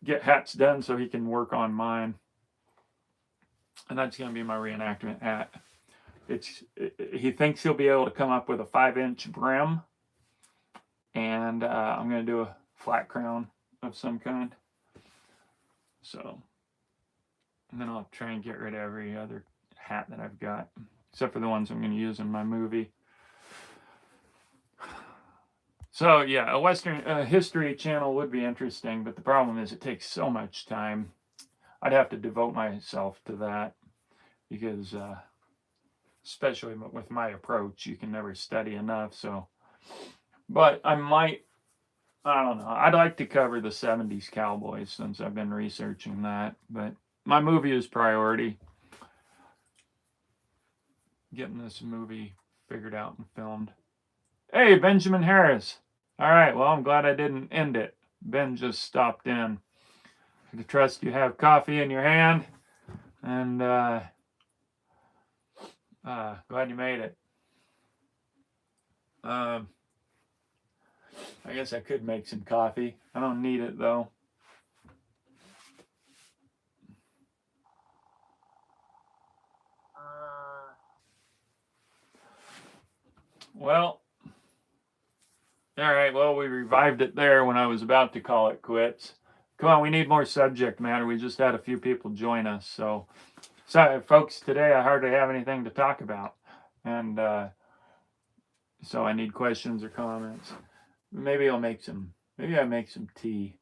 get hats done so he can work on mine. And that's going to be my reenactment hat. He thinks he'll be able to come up with a 5-inch brim, and I'm going to do a flat crown of some kind. So, and then I'll try and get rid of every other hat that I've got, except for the ones I'm going to use in my movie. So yeah, a Western history channel would be interesting, but the problem is it takes so much time. I'd have to devote myself to that because, especially with my approach, you can never study enough. So, but I don't know. I'd like to cover the 70s cowboys since I've been researching that, but my movie is priority. Getting this movie figured out and filmed. Hey, Benjamin Harris. All right, well, I'm glad I didn't end it. Ben just stopped in. I trust you have coffee in your hand, and glad you made it. I guess I could make some coffee. I don't need it, though. Well, all right, well, we revived it there when I was about to call it quits. Come on, we need more subject matter. We just had a few people join us. So folks, today I hardly have anything to talk about. And so I need questions or comments. Maybe I make some tea.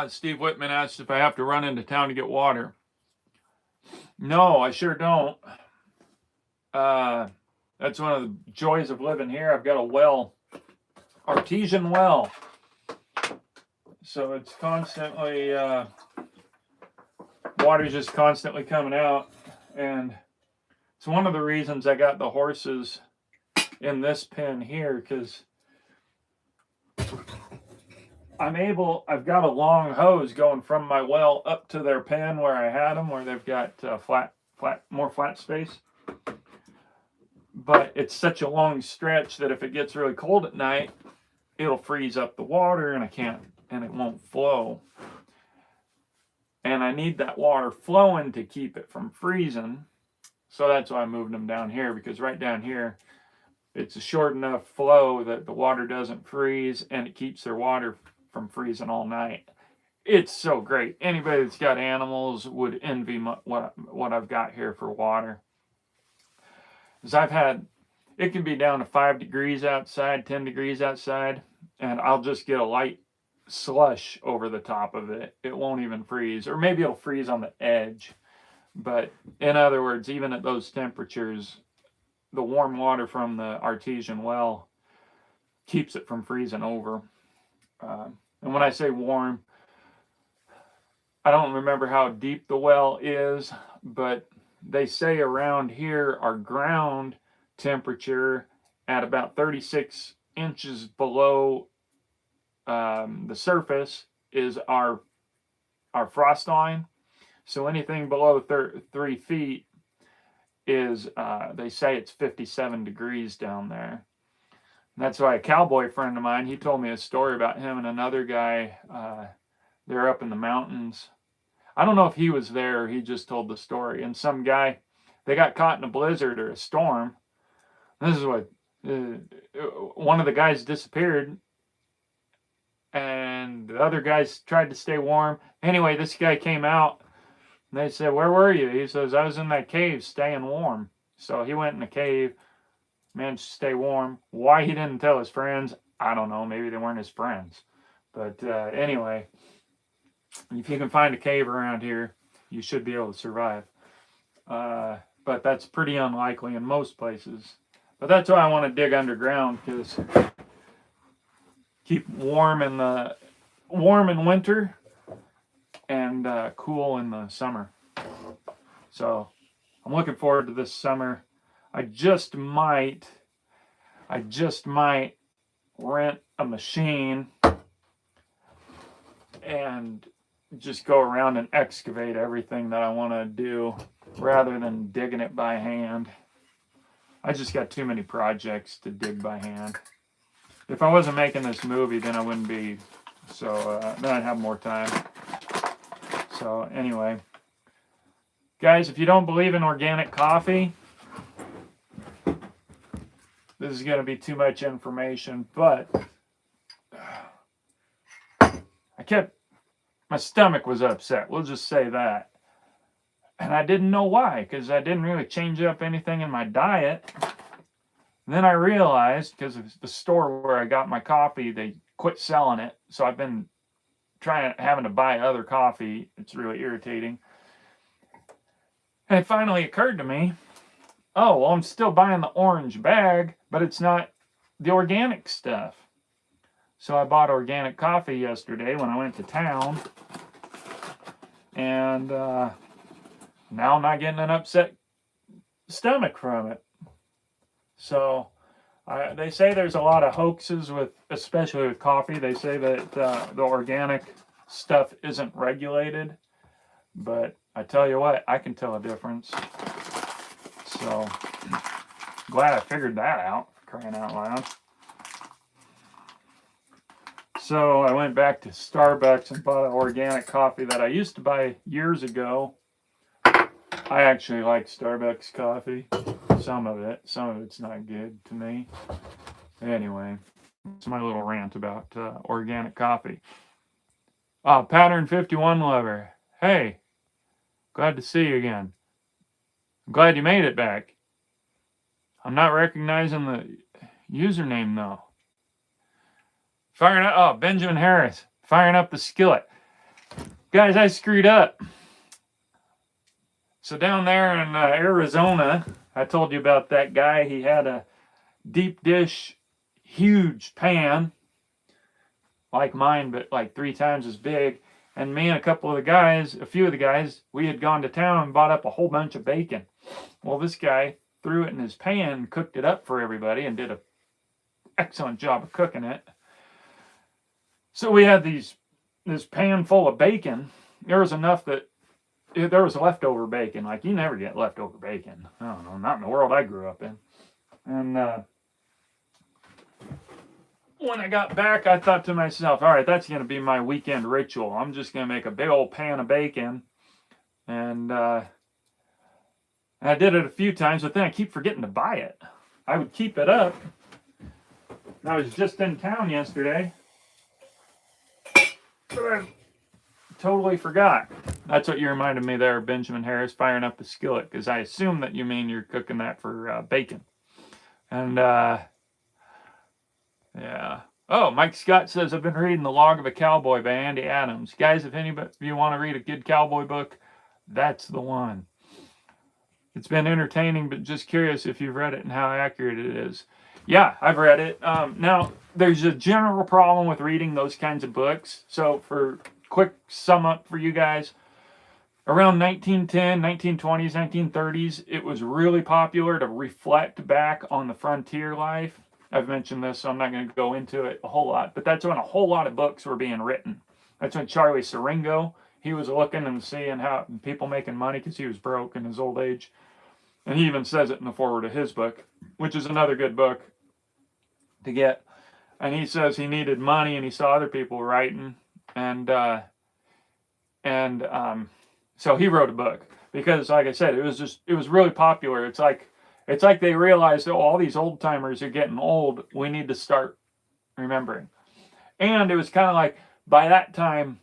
Steve Whitman asked if I have to run into town to get water. No, I sure don't. That's one of the joys of living here. I've got a well, artesian well. So it's constantly, water's just constantly coming out. And it's one of the reasons I got the horses in this pen here, because I've got a long hose going from my well up to their pen where I had them, where they've got more flat space. But it's such a long stretch that if it gets really cold at night, it'll freeze up the water and it won't flow. And I need that water flowing to keep it from freezing. So that's why I moved them down here, because right down here, it's a short enough flow that the water doesn't freeze and it keeps their water from freezing all night. It's so great. Anybody that's got animals would envy what I've got here for water. Because it can be down to 5 degrees outside, 10 degrees outside, and I'll just get a light slush over the top of it. It won't even freeze, or maybe it'll freeze on the edge. But in other words, even at those temperatures, the warm water from the artesian well keeps it from freezing over. And when I say warm, I don't remember how deep the well is, but they say around here our ground temperature at about 36 inches below the surface is our frost line. So anything below 3 feet is, they say it's 57 degrees down there. And that's why a cowboy friend of mine, he told me a story about him and another guy. They're up in the mountains. I don't know if he was there or he just told the story. And some guy, they got caught in a blizzard or a storm. This is what, one of the guys disappeared and the other guys tried to stay warm. Anyway, this guy came out and they said, "Where were you?" He says, "I was in that cave staying warm." So he went in the cave, managed to stay warm. Why he didn't tell his friends, I don't know. Maybe they weren't his friends. But anyway, if you can find a cave around here, you should be able to survive. But that's pretty unlikely in most places. But that's why I want to dig underground, because keep warm in winter and cool in the summer. So I'm looking forward to this summer. I just might rent a machine and just go around and excavate everything that I want to do rather than digging it by hand. I just got too many projects to dig by hand. If I wasn't making this movie, then I wouldn't be, so then I'd have more time. So anyway, guys, if you don't believe in organic coffee, this is going to be too much information, but my stomach was upset. We'll just say that. And I didn't know why, because I didn't really change up anything in my diet. And then I realized, because of the store where I got my coffee, they quit selling it. So I've been having to buy other coffee. It's really irritating. And it finally occurred to me, oh, well, I'm still buying the orange bag, but it's not the organic stuff. So I bought organic coffee yesterday when I went to town. And now I'm not getting an upset stomach from it. So they say there's a lot of hoaxes especially with coffee. They say that the organic stuff isn't regulated. But I tell you what, I can tell a difference. So glad I figured that out, crying out loud. So I went back to Starbucks and bought an organic coffee that I used to buy years ago. I actually like Starbucks coffee. Some of it's not good to me. Anyway, it's my little rant about organic coffee. Pattern 51 lover. Hey, glad to see you again. I'm glad you made it back. I'm not recognizing the username though. Benjamin Harris, firing up the skillet. Guys, I screwed up. So down there in Arizona, I told you about that guy. He had a deep dish, huge pan, like mine, but like 3 times as big. And me and a few of the guys, we had gone to town and bought up a whole bunch of bacon. Well, this guy threw it in his pan, cooked it up for everybody, and did an excellent job of cooking it. So we had this pan full of bacon. There was enough that there was leftover bacon. Like, you never get leftover bacon. I don't know, not in the world I grew up in. And when I got back, I thought to myself, all right, that's going to be my weekend ritual. I'm just going to make a big old pan of bacon. And I did it a few times, but then I keep forgetting to buy it. I would keep it up. I was just in town yesterday. But I totally forgot. That's what you reminded me there, Benjamin Harris, firing up the skillet, because I assume that you mean you're cooking that for bacon. And, yeah. Oh, Mike Scott says, I've been reading The Log of a Cowboy by Andy Adams. Guys, if anybody of you want to read a good cowboy book, that's the one. It's been entertaining, but just curious if you've read it and how accurate it is. Yeah, I've read it. Now, there's a general problem with reading those kinds of books. So for quick sum up for you guys. Around 1910, 1920s, 1930s, it was really popular to reflect back on the frontier life. I've mentioned this, so I'm not going to go into it a whole lot, but that's when a whole lot of books were being written. That's when Charlie Siringo, he was looking and seeing how people making money because he was broke in his old age. And he even says it in the foreword of his book, which is another good book to get. And he says he needed money, and he saw other people writing, and so he wrote a book because, like I said, it was really popular. It's like they realized, oh, all these old timers are getting old. We need to start remembering. And it was kind of like by that time,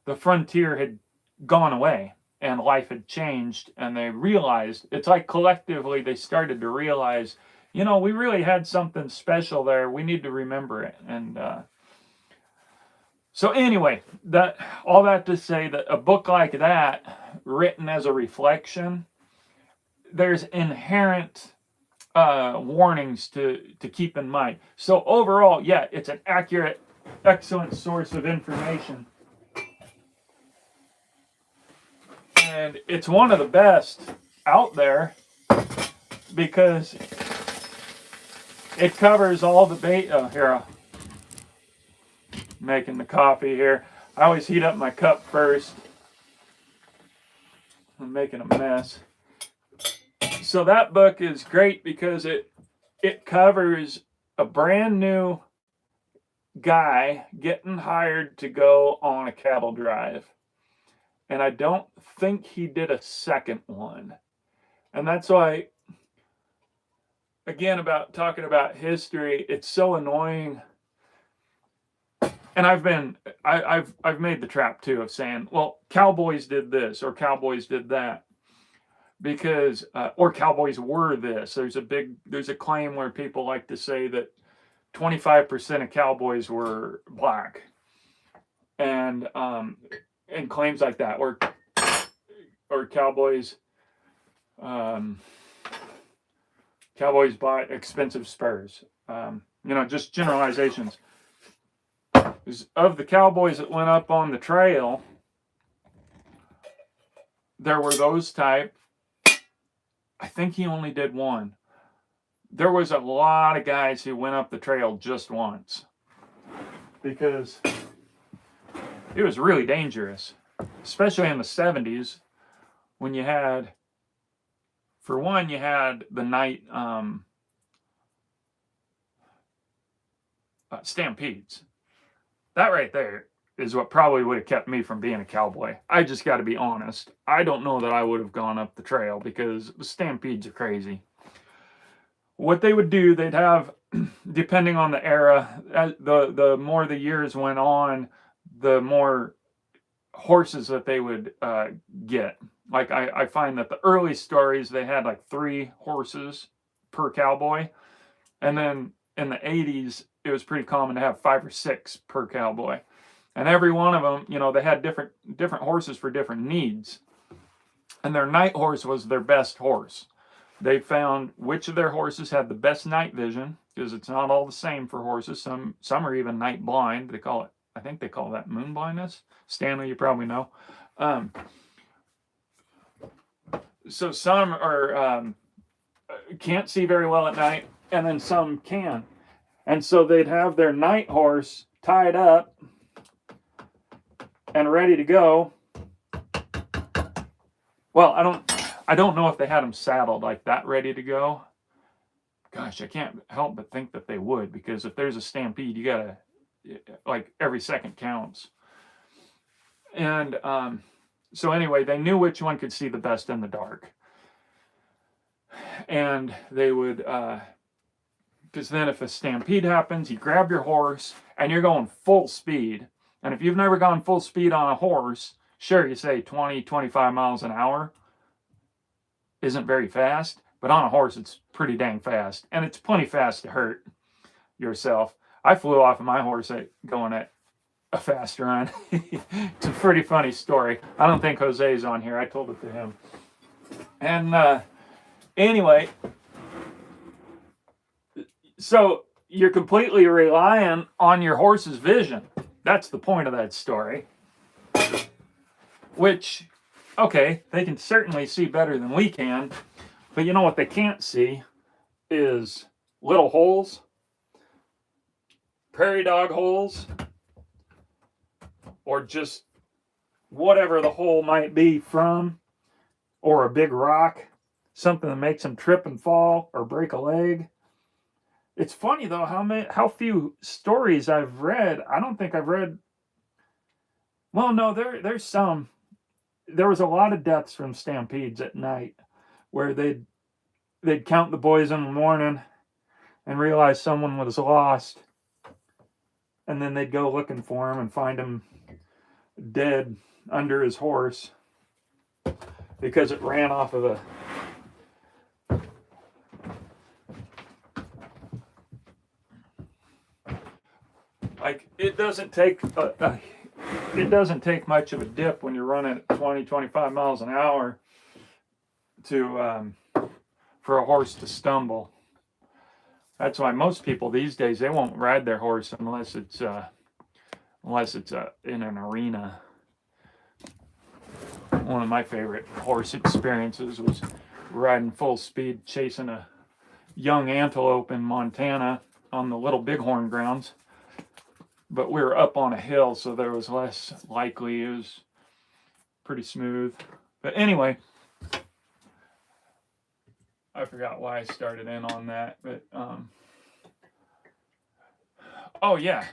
the frontier had gone away and life had changed, and they realized, it's like collectively they started to realize, you know, we really had something special there. We need to remember it. And so anyway, all that to say that a book like that, written as a reflection, there's inherent warnings to keep in mind. So overall, yeah, it's an accurate, excellent source of information. And it's one of the best out there because it covers all the here, making the coffee here. I always heat up my cup first. I'm making a mess. So that book is great because it covers a brand new guy getting hired to go on a cattle drive. And I don't think he did a second one. And that's why, again, about talking about history, it's so annoying. And I've made the trap too of saying, well, cowboys did this or cowboys did that, because or cowboys were this. There's a claim where people like to say that 25% of cowboys were black, and claims like that, or cowboys bought expensive spurs. Just generalizations. Of the cowboys that went up on the trail, there were those type. I think he only did one. There was a lot of guys who went up the trail just once because it was really dangerous, especially in the 70s when you had, for one, you had the night stampedes. That right there is what probably would have kept me from being a cowboy. I just got to be honest. I don't know that I would have gone up the trail because the stampedes are crazy. What they would do, they'd have, depending on the era, the more the years went on, the more horses that they would get. Like I find that the early stories, they had like 3 horses per cowboy. And then in the 80s, it was pretty common to have 5 or 6 per cowboy. And every one of them, they had different horses for different needs. And their night horse was their best horse. They found which of their horses had the best night vision, because it's not all the same for horses. Some are even night blind. I think they call that moon blindness. Stanley, you probably know. So some are can't see very well at night, and then some can. And so they'd have their night horse tied up and ready to go. Well, I don't know if they had them saddled like that, ready to go. Gosh, I can't help but think that they would, because if there's a stampede, you gotta, like, every second counts. And so anyway, they knew which one could see the best in the dark. And they would, because then if a stampede happens, you grab your horse and you're going full speed. And if you've never gone full speed on a horse, sure, you say 20, 25 miles an hour isn't very fast, but on a horse, it's pretty dang fast. And it's plenty fast to hurt yourself. I flew off of my horse going at a fast run. It's a pretty funny story. I don't think Jose's on here. I told it to him. And anyway, so you're completely relying on your horse's vision. That's the point of that story. which, okay, they can certainly see better than we can, but you know what they can't see is little holes, prairie dog holes, or just whatever the hole might be from, or a big rock, something that makes them trip and fall or break a leg. It's funny though how few stories I've read. I don't think I've read. Well, no, there's some. There was a lot of deaths from stampedes at night, where they'd count the boys in the morning and realize someone was lost, and then they'd go looking for him and find him dead under his horse because it ran off of a like it doesn't take it doesn't take much of a dip when you're running at 20 25 miles an hour to for a horse to stumble. That's why most people these days they won't ride their horse unless it's in an arena. One of my favorite horse experiences was riding full speed chasing a young antelope in Montana on the Little Bighorn grounds. But we were up on a hill, so there was less likely. It was pretty smooth. But anyway, I forgot why I started in on that. But oh yeah,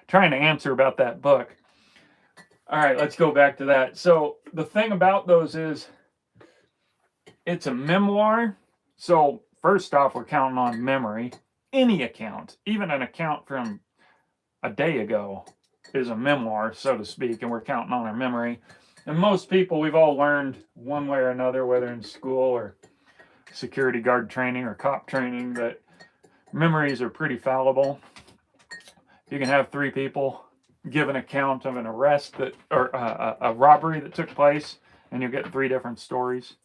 trying to answer about that book. All right, let's go back to that. So the thing about those is it's a memoir. So first off, we're counting on memory. Any account, even an account from a day ago, is a memoir, so to speak, and we're counting on our memory. And most people, we've all learned one way or another, whether in school or security guard training or cop training, that memories are pretty fallible. You can have three people give an account of an arrest that or a robbery that took place, and you'll get three different stories.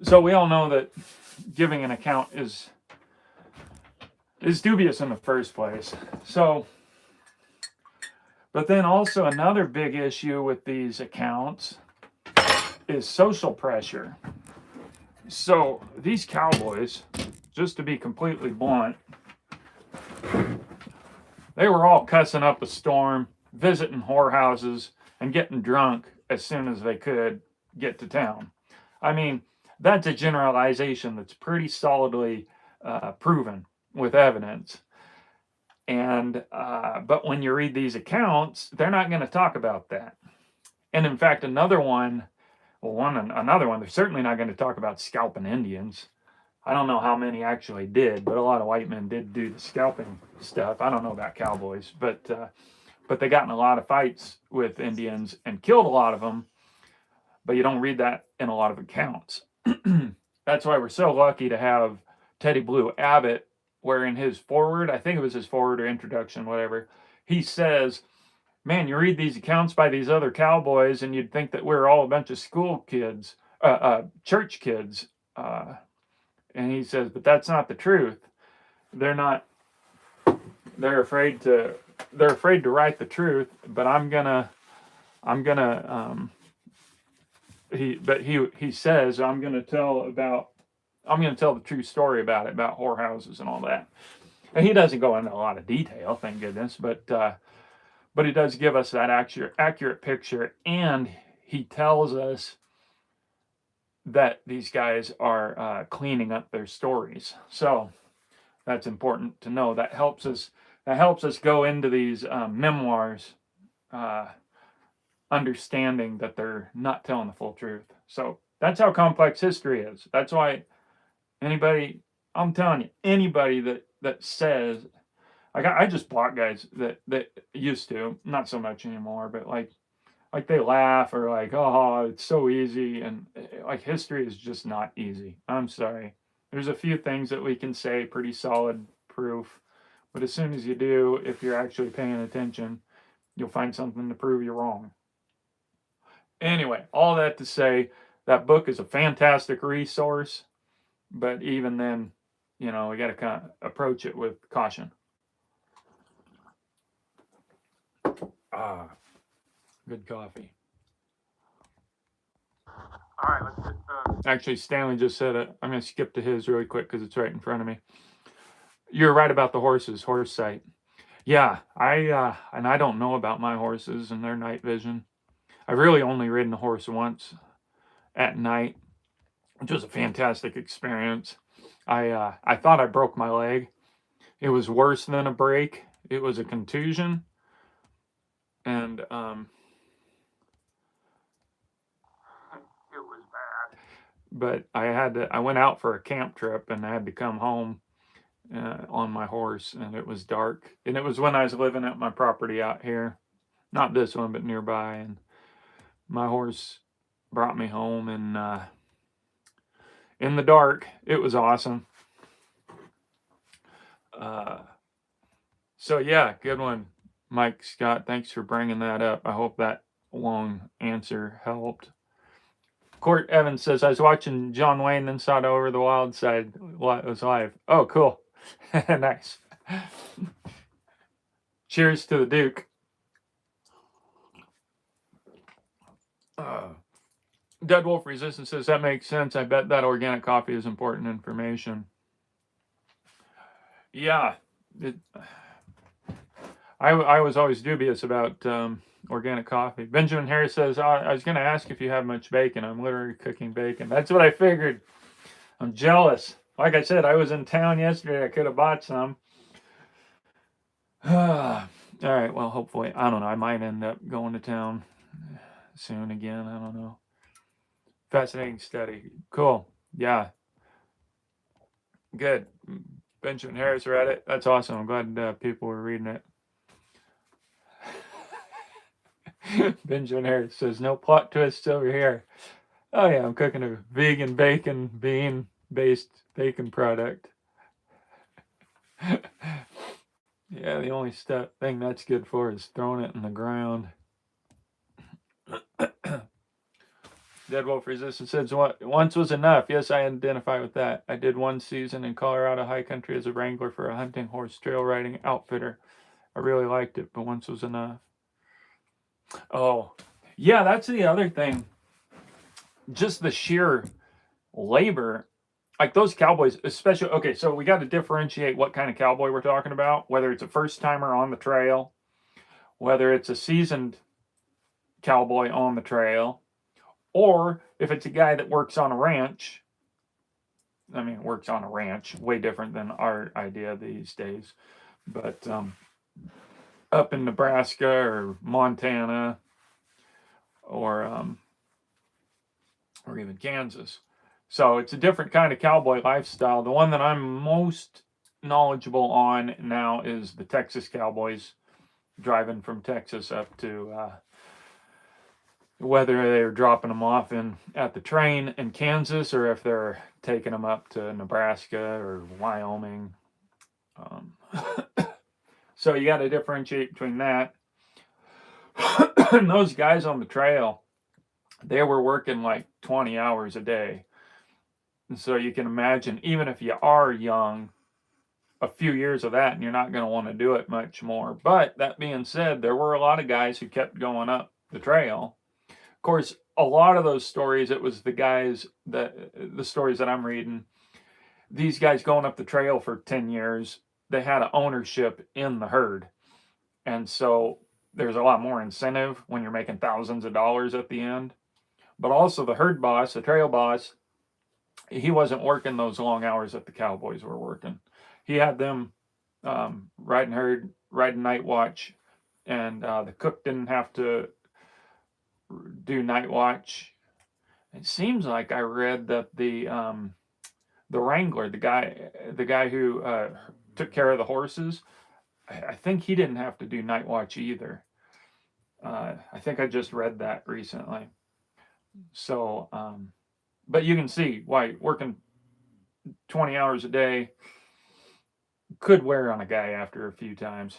So we all know that giving an account is dubious in the first place. So, but then also another big issue with these accounts is social pressure. So these cowboys, just to be completely blunt, they were all cussing up a storm, visiting whorehouses, and getting drunk as soon as they could get to town. I mean, that's a generalization that's pretty solidly proven with evidence. And but when you read these accounts, they're not going to talk about that. And in fact, another one, they're certainly not going to talk about scalping Indians. I don't know how many actually did, but a lot of white men did do the scalping stuff. I don't know about cowboys, but they got in a lot of fights with Indians and killed a lot of them. But you don't read that in a lot of accounts. That's why we're so lucky to have Teddy Blue Abbott, where in his foreword, I think it was his foreword or introduction, whatever, he says, man, you read these accounts by these other cowboys and you'd think that we're all a bunch of school kids, church kids. And he says, but that's not the truth. They're not, they're afraid to write the truth, but he says, I'm going to tell the true story about it, about whorehouses and all that. And he doesn't go into a lot of detail, thank goodness, but he does give us that accurate picture, and he tells us that these guys are cleaning up their stories. So that's important to know. That helps us go into these memoirs understanding that they're not telling the full truth. So that's how complex history is. That's why I'm telling you, anybody that says, like, I just block guys that used to, not so much anymore, but like they laugh or like, oh, it's so easy, and like history is just not easy. I'm sorry. There's a few things that we can say pretty solid proof, but as soon as you do, if you're actually paying attention, you'll find something to prove you're wrong. Anyway, all that to say, that book is a fantastic resource, but even then, we got to kind of approach it with caution. Good coffee. All right, let's get, actually, Stanley just said it. I'm going to skip to his really quick because it's right in front of me. You're right about the horses, horse sight. Yeah, and I don't know about my horses and their night vision. I've really only ridden a horse once at night, which was a fantastic experience. I thought I broke my leg. It was worse than a break. It was a contusion, and it was bad. But I went out for a camp trip, and I had to come home on my horse, and it was dark. And it was when I was living at my property out here, not this one, but nearby. And my horse brought me home, and in the dark, it was awesome. So yeah, good one, Mike Scott. Thanks for bringing that up. I hope that long answer helped. Court Evans says, I was watching John Wayne, then saw it over the wild side. It was live. Oh, cool. Nice. Cheers to the Duke. Dead Wolf Resistance says, that makes sense. I bet that organic coffee is important information. Yeah. I was always dubious about organic coffee. Benjamin Harris says, I was going to ask if you have much bacon. I'm literally cooking bacon. That's what I figured. I'm jealous. Like I said, I was in town yesterday. I could have bought some. All right. Well, hopefully, I don't know. I might end up going to town soon again. I don't know. Fascinating study. Cool. Yeah. Good. Benjamin Harris read it. That's awesome. I'm glad people were reading it. Benjamin Harris says, no plot twists over here. Oh, yeah, I'm cooking a vegan bacon, bean-based bacon product. Yeah, the only thing that's good for is throwing it in the ground. Dead Wolf Resistance says, once was enough. Yes, I identify with that. I did one season in Colorado high country as a wrangler for a hunting horse trail riding outfitter. I really liked it, but once was enough. Oh, yeah, that's the other thing. Just the sheer labor, like those cowboys, especially. Okay, so we got to differentiate what kind of cowboy we're talking about, whether it's a first timer on the trail, whether it's a seasoned cowboy on the trail, or if it's a guy that works on a ranch. I mean, works on a ranch, way different than our idea these days. But up in Nebraska or Montana or even Kansas. So it's a different kind of cowboy lifestyle. The one that I'm most knowledgeable on now is the Texas Cowboys, driving from Texas up to whether they're dropping them off at the train in Kansas or if they're taking them up to Nebraska or Wyoming. So you got to differentiate between that. And those guys on the trail, they were working like 20 hours a day. And so you can imagine, even if you are young, a few years of that and you're not going to want to do it much more. But that being said, there were a lot of guys who kept going up the trail. Of course, a lot of those stories, it was the stories that I'm reading, these guys going up the trail for 10 years, they had an ownership in the herd. And so there's a lot more incentive when you're making thousands of dollars at the end. But also the herd boss, the trail boss, he wasn't working those long hours that the cowboys were working. He had them riding herd, riding night watch, and the cook didn't have to do night watch. It seems like I read that the wrangler, the guy who took care of the horses, I think he didn't have to do night watch either. I think I just read that recently. So, but you can see why working 20 hours a day could wear on a guy after a few times.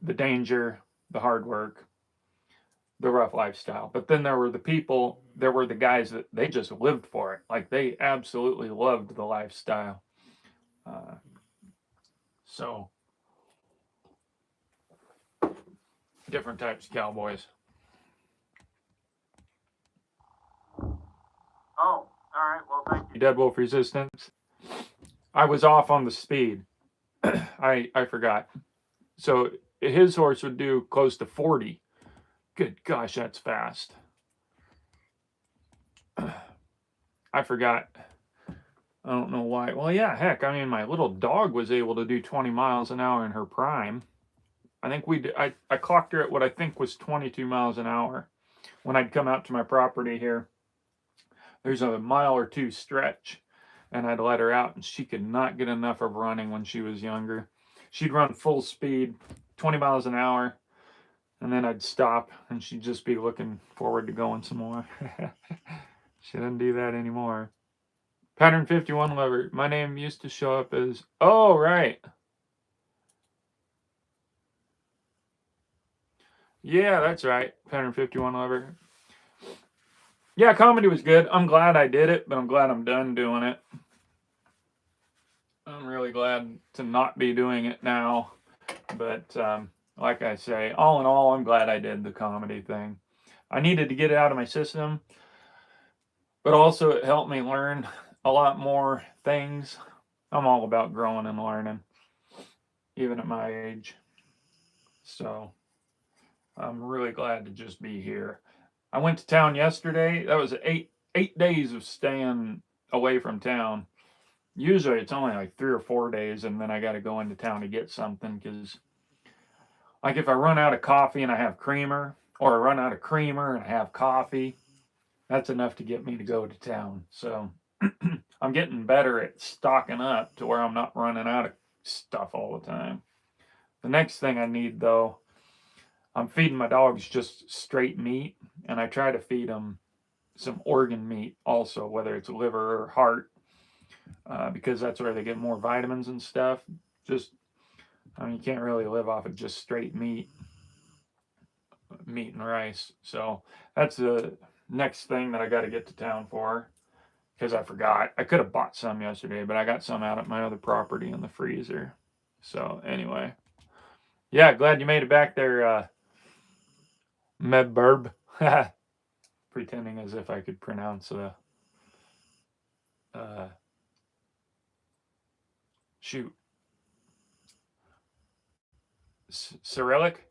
The danger, the hard work, the rough lifestyle. But then there were the guys that they just lived for it. Like they absolutely loved the lifestyle. So different types of cowboys. Oh, all right. Well, thank you. Dead Wolf Resistance. I was off on the speed. I forgot. So his horse would do close to 40. Good gosh, that's fast. I forgot. I don't know why. Well, yeah, heck. I mean, my little dog was able to do 20 miles an hour in her prime. I think I clocked her at what I think was 22 miles an hour when I'd come out to my property here. There's a mile or two stretch, and I'd let her out, and she could not get enough of running when she was younger. She'd run full speed, 20 miles an hour, and then I'd stop, and she'd just be looking forward to going some more. She doesn't do that anymore. Pattern 51 lover. My name used to show up as... Oh, right. Yeah, that's right. Pattern 51 lover. Yeah, comedy was good. I'm glad I did it, but I'm glad I'm done doing it. I'm really glad to not be doing it now. But like I say, all in all, I'm glad I did the comedy thing. I needed to get it out of my system, but also it helped me learn a lot more things. I'm all about growing and learning, even at my age. So I'm really glad to just be here. I went to town yesterday. That was eight days of staying away from town. Usually it's only like 3 or 4 days, and then I got to go into town to get something because, like, if I run out of coffee and I have creamer, or I run out of creamer and I have coffee, that's enough to get me to go to town. So I'm getting better at stocking up to where I'm not running out of stuff all the time. The next thing I need, though, I'm feeding my dogs just straight meat, and I try to feed them some organ meat also, whether it's liver or heart, because that's where they get more vitamins and stuff. I mean, you can't really live off of just straight meat and rice. So that's the next thing that I got to get to town for, because I forgot. I could have bought some yesterday, but I got some out at my other property in the freezer. So anyway, yeah, glad you made it back there, Medburb. Pretending as if I could pronounce uh, shoot, Cyrillic,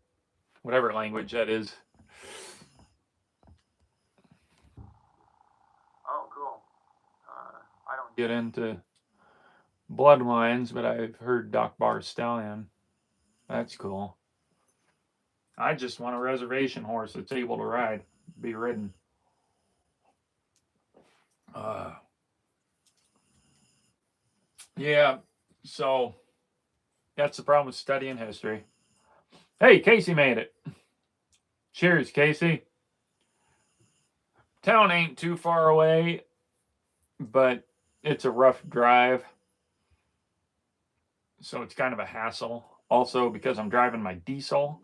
whatever language that is. Oh, cool. I don't get into bloodlines, but I've heard Doc Bar Stallion. That's cool. I just want a reservation horse that's able to ride, be ridden. Uh, yeah, so that's the problem with studying history. Hey, Casey made it. Cheers, Casey. Town ain't too far away, but it's a rough drive. So it's kind of a hassle. Also, because I'm driving my diesel,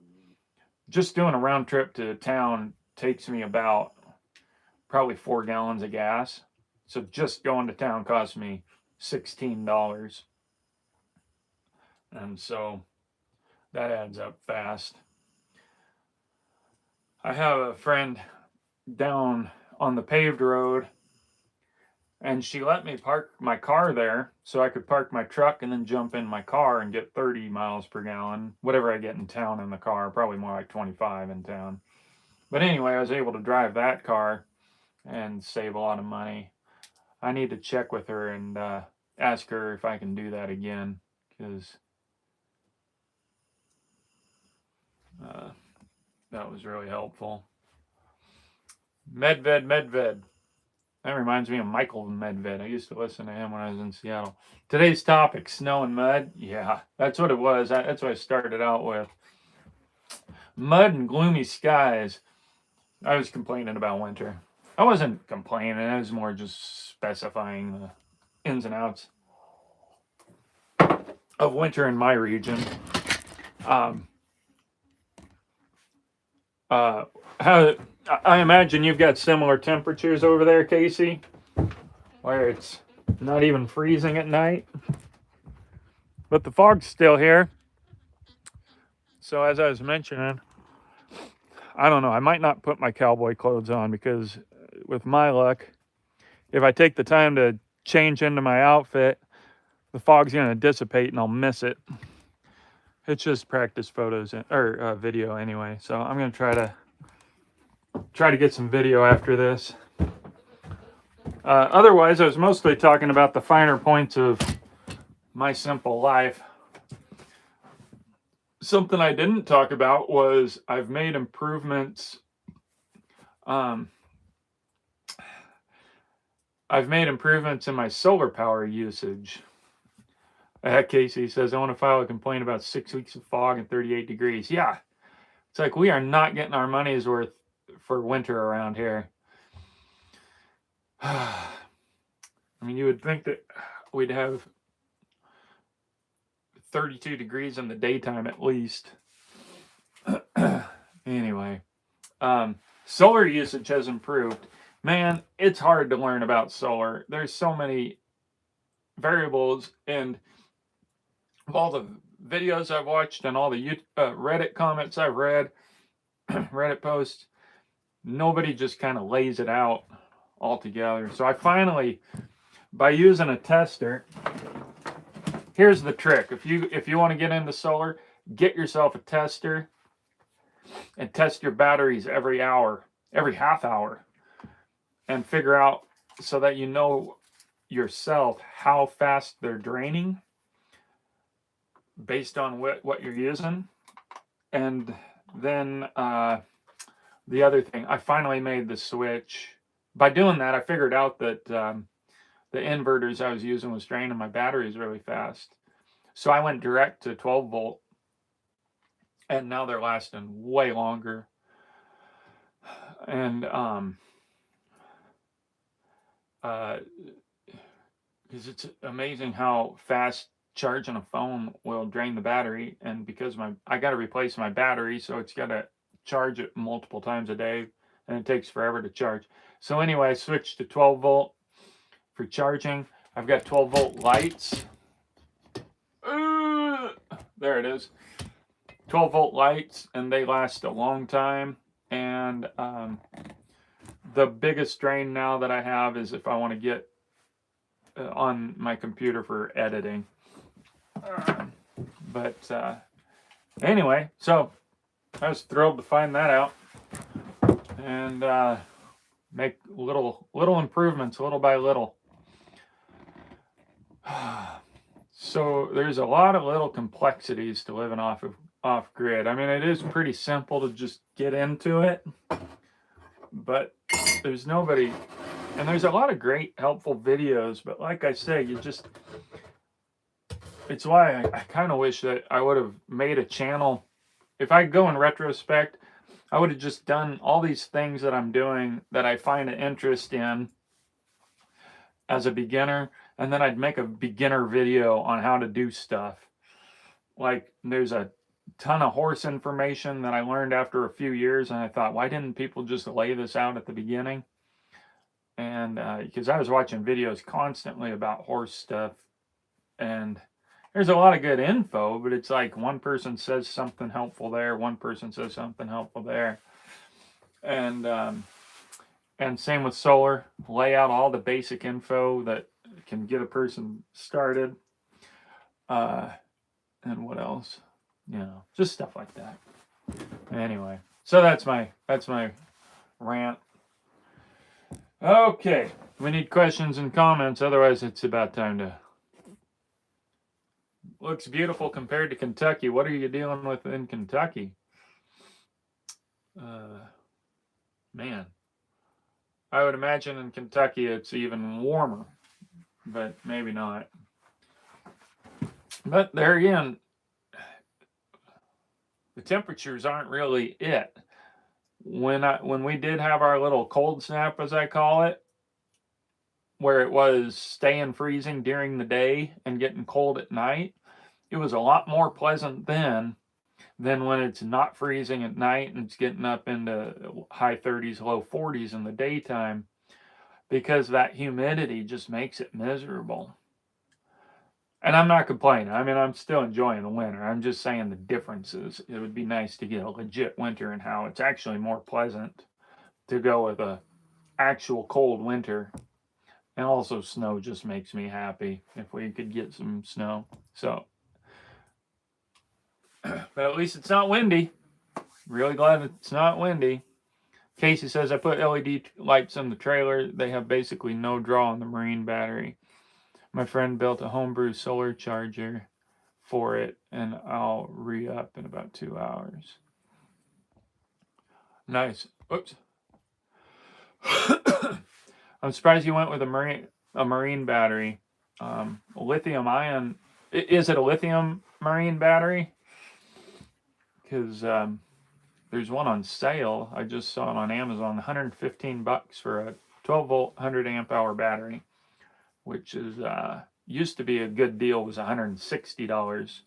just doing a round trip to town takes me about probably 4 gallons of gas. So just going to town costs me $16. And so that adds up fast. I have a friend down on the paved road, and she let me park my car there so I could park my truck and then jump in my car and get 30 miles per gallon, whatever I get in town in the car, probably more like 25 in town. But anyway, I was able to drive that car and save a lot of money. I need to check with her and ask her if I can do that again, because that was really helpful. Medved. That reminds me of Michael Medved. I used to listen to him when I was in Seattle. Today's topic, snow and mud. Yeah, that's what it was. That's what I started out with. Mud and gloomy skies. I was complaining about winter. I wasn't complaining. I was more just specifying the ins and outs of winter in my region. How I imagine you've got similar temperatures over there, Casey, where it's not even freezing at night. But the fog's still here. So as I was mentioning, I don't know. I might not put my cowboy clothes on because, with my luck, if I take the time to change into my outfit, the fog's going to dissipate and I'll miss it. It's just practice photos or video anyway. So I'm going to try to get some video after this. Otherwise, I was mostly talking about the finer points of my simple life. Something I didn't talk about was I've made improvements. I've made improvements in my solar power usage. Casey says, I want to file a complaint about 6 weeks of fog and 38 degrees. Yeah, it's like we are not getting our money's worth for winter around here. I mean, you would think that we'd have 32 degrees in the daytime at least. Anyway, solar usage has improved. Man, it's hard to learn about solar. There's so many variables, and of all the videos I've watched and all the Reddit comments I've read, Reddit posts, nobody just kind of lays it out all together. So I finally, by using a tester, here's the trick. If you want to get into solar, get yourself a tester and test your batteries every half hour, and figure out so that you know yourself how fast they're draining based on what you're using. And then the other thing, I finally made the switch. By doing that, I figured out that the inverters I was using was draining my batteries really fast. So I went direct to 12 volt, and now they're lasting way longer. And because it's amazing how fast charging a phone will drain the battery. And because I got to replace my battery, so it's got to charge it multiple times a day, and it takes forever to charge. So anyway, I switched to 12 volt for charging. I've got 12 volt lights. There it is. 12 volt lights, and they last a long time. And the biggest drain now that I have is if I want to get on my computer for editing. But anyway, so I was thrilled to find that out, and make little improvements little by little. So there's a lot of little complexities to living off grid. I mean, it is pretty simple to just get into it, but there's nobody, and there's a lot of great helpful videos, but like I say, it's why I kind of wish that I would have made a channel. If I go in retrospect, I would have just done all these things that I'm doing that I find an interest in as a beginner, and then I'd make a beginner video on how to do stuff. Like, there's a ton of horse information that I learned after a few years, and I thought, why didn't people just lay this out at the beginning? And because I was watching videos constantly about horse stuff, and there's a lot of good info, but it's like one person says something helpful there, one person says something helpful there. And same with solar. Lay out all the basic info that can get a person started. And what else? Just stuff like that. Anyway, so that's my rant. Okay, we need questions and comments. Otherwise, it's about time to. Looks beautiful compared to Kentucky. What are you dealing with in Kentucky? Man, I would imagine in Kentucky it's even warmer, but maybe not. But there again, the temperatures aren't really it. When we did have our little cold snap, as I call it, where it was staying freezing during the day and getting cold at night, it was a lot more pleasant then than when it's not freezing at night and it's getting up into high 30s, low 40s in the daytime, because that humidity just makes it miserable. And I'm not complaining. I mean, I'm still enjoying the winter. I'm just saying the differences. It would be nice to get a legit winter, and how it's actually more pleasant to go with a actual cold winter And also snow just makes me happy if we could get some snow. So, but at least it's not windy. Really glad it's not windy. Casey says, I put LED lights on the trailer. They have basically no draw on the marine battery. My friend built a homebrew solar charger for it, and I'll re-up in about 2 hours. Nice. Oops. I'm surprised you went with a marine battery. Lithium ion. Is it a lithium marine battery? Because there's one on sale. I just saw it on Amazon. $115 for a 12-volt 100 amp hour battery, which is used to be a good deal. Was $160.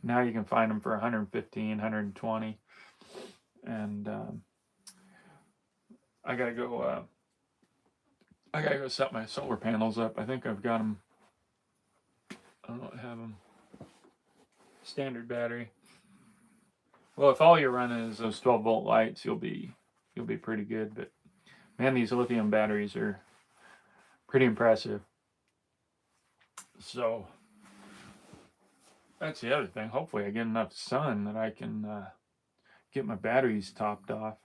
Now you can find them for $115, $120, and I gotta go. I gotta go set my solar panels up. I think I've got them. I don't have them. Standard battery. Well, if all you're running is those 12-volt lights, you'll be pretty good. But man, these lithium batteries are pretty impressive. So that's the other thing. Hopefully, I get enough sun that I can get my batteries topped off.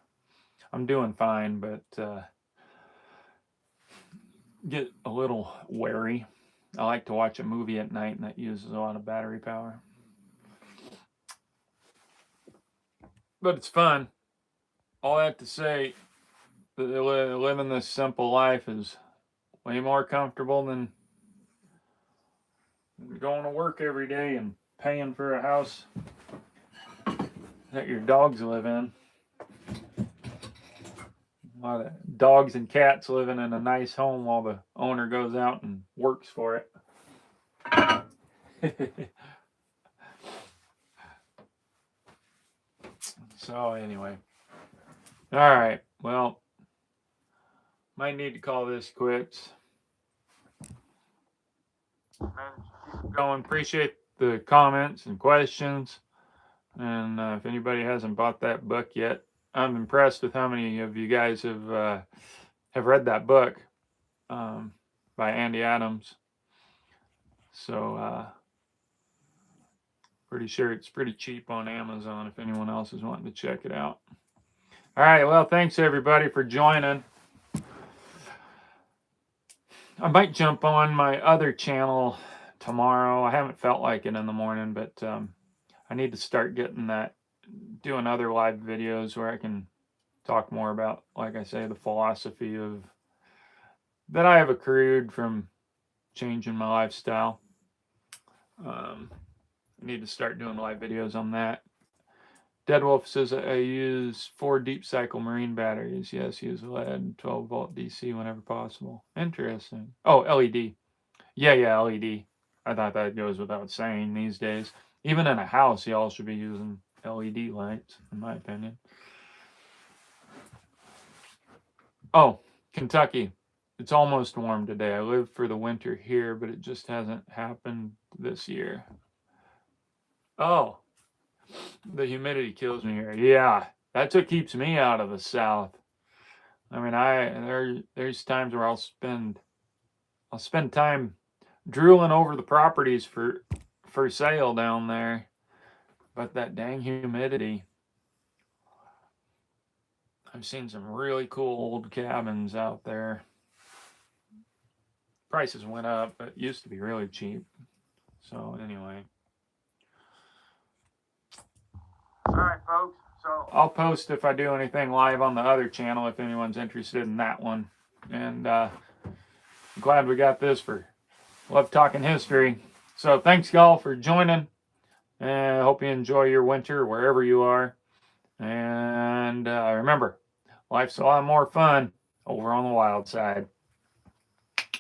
I'm doing fine, but get a little wary. I like to watch a movie at night, and that uses a lot of battery power. But it's fun. All I have to say, living this simple life is way more comfortable than going to work every day and paying for a house that your dogs live in. A lot of dogs and cats living in a nice home while the owner goes out and works for it. So anyway, all right, well, might need to call this quits. Keep going. Appreciate the comments and questions, and if anybody hasn't bought that book yet, I'm impressed with how many of you guys have read that book by Andy Adams. So pretty sure it's pretty cheap on Amazon if anyone else is wanting to check it out. All right, well, thanks everybody for joining. I might jump on my other channel tomorrow. I haven't felt like it in the morning, but I need to start doing other live videos where I can talk more about, like I say, the philosophy that I have accrued from changing my lifestyle. I need to start doing live videos on that. Dead Wolf says I use 4 deep cycle marine batteries. Yes, use lead, 12-volt DC whenever possible. Interesting. Oh, LED. Yeah, LED. I thought that goes without saying these days. Even in a house, y'all should be using LED lights, in my opinion. Oh, Kentucky. It's almost warm today. I live for the winter here, but it just hasn't happened this year. Oh, the humidity kills me here. Yeah, that's what keeps me out of the South. I mean, there's times where I'll spend time drooling over the properties for sale down there, but that dang humidity. I've seen some really cool old cabins out there. Prices went up, but it used to be really cheap. So anyway. All right, folks. So I'll post if I do anything live on the other channel if anyone's interested in that one. And I'm glad we got this for Love Talking History. So thanks, y'all, for joining. And I hope you enjoy your winter wherever you are. And remember, life's a lot more fun over on the wild side.